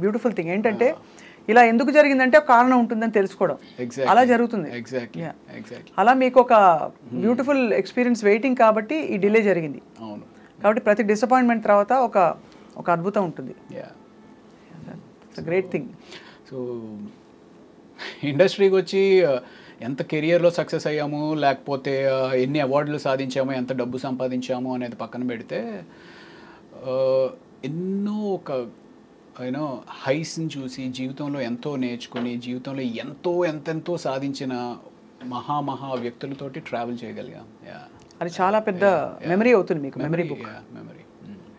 beautiful thing. ఏంటంటే ఇలా ఎందుకు జరిగిందంటే ఒక కారణం ఉంటుందని తెలుసుకోవడం, అలా జరుగుతుంది. ఎగ్జాక్ట్లీ. అలా మీకు ఒక బ్యూటిఫుల్ ఎక్స్పీరియన్స్ వెయిటింగ్ కాబట్టి ఈ డిలే జరిగింది. అవును. కాబట్టి ప్రతి డిసప్పాయింట్మెంట్ తర్వాత ఒక అద్భుతం ఉంటుంది. It's a great thing. So ఇండస్ట్రీకి వచ్చి ఎంత కెరియర్లో సక్సెస్ అయ్యాము, లేకపోతే ఎన్ని అవార్డులు సాధించాము, ఎంత డబ్బు సంపాదించాము అనేది పక్కన పెడితే ఎన్నో ఒక హైస్ని చూసి జీవితంలో ఎంతో నేర్చుకుని జీవితంలో ఎంతెంతో సాధించిన మహా వ్యక్తులతోటి ట్రావెల్ చేయగలిగాం. అది చాలా పెద్ద మెమరీ అవుతుంది మీకు, మెమరీ బుక్. మెమరీ.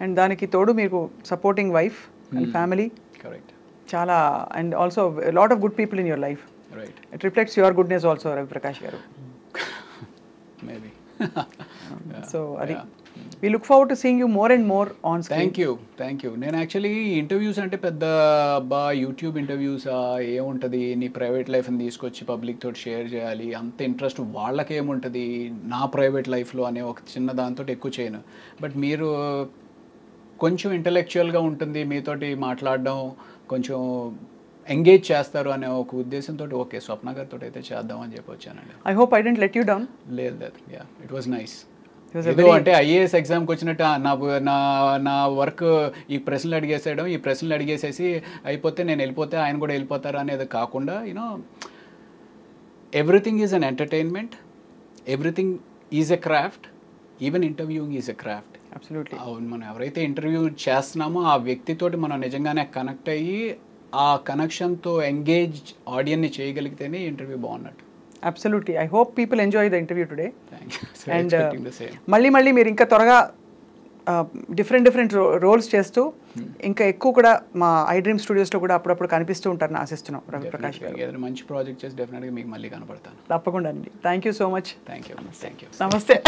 అండ్ దానికి తోడు మీకు supporting wife and family. Correct. చాలా and also lot of good people in your life. Right. It reflects your goodness also, Ravi Prakash garu. Maybe. So Adi, we look forward to seeing you more and more on screen. Thank you. నేను actually interviews అంటే పెద్ద YouTube interviews ఏముంటుంది, నీ private లైఫ్ని తీసుకొచ్చి public తోటి share చేయాలి అంత ఇంట్రెస్ట్ వాళ్ళకి ఏముంటుంది నా ప్రైవేట్ లైఫ్లో అనే ఒక చిన్న దాంతో ఎక్కువ చేయను. బట్ మీరు కొంచెం ఇంటలెక్చువల్గా ఉంటుంది, మీతోటి మాట్లాడడం కొంచెం ఎంగేజ్ చేస్తారు అనే ఒక ఉద్దేశంతో ఓకే స్వప్న గారితో అయితే చేద్దాం అని చెప్పి వచ్చానండి. I hope I didn't let you down. లేదు. It was nice. ఏదో అంటే ఐఏఎస్ ఎగ్జామ్కి వచ్చినట్టు నా వర్క్ ఈ ప్రశ్నలు అడిగేసేసి అయిపోతే నేను వెళ్ళిపోతే ఆయన కూడా వెళ్ళిపోతారు అనేది కాకుండా everything is an entertainment, everything is a craft, even interviewing is a craft. Absolutely. అవును, మనం ఎవరైతే ఇంటర్వ్యూ చేస్తున్నామో ఆ వ్యక్తితోటి మనం నిజంగానే కనెక్ట్ అయ్యి ఆ కనెక్షన్తో ఎంగేజ్ ఆడియన్ని చేయగలిగితేనే ఇంటర్వ్యూ బాగున్నట్టు. Absolutely. I hope people enjoy the interview today. అండ్ మళ్ళీ మీరు ఇంకా త్వరగా డిఫరెంట్ రోల్స్ చేస్తూ ఇంకా ఎక్కువ కూడా మా ఐ డ్రీమ్ స్టూడియోస్లో కూడా అప్పుడప్పుడు కనిపిస్తూ ఉంటారని ఆశిస్తున్నాం రవి ప్రకాష్ గారు. ఏదైనా మంచి ప్రాజెక్ట్ చేసి డెఫినెట్గా మీకు మళ్ళీ కనపడతాను. తప్పకుండా అండి. Thank you so much. Thank you. నమస్తే.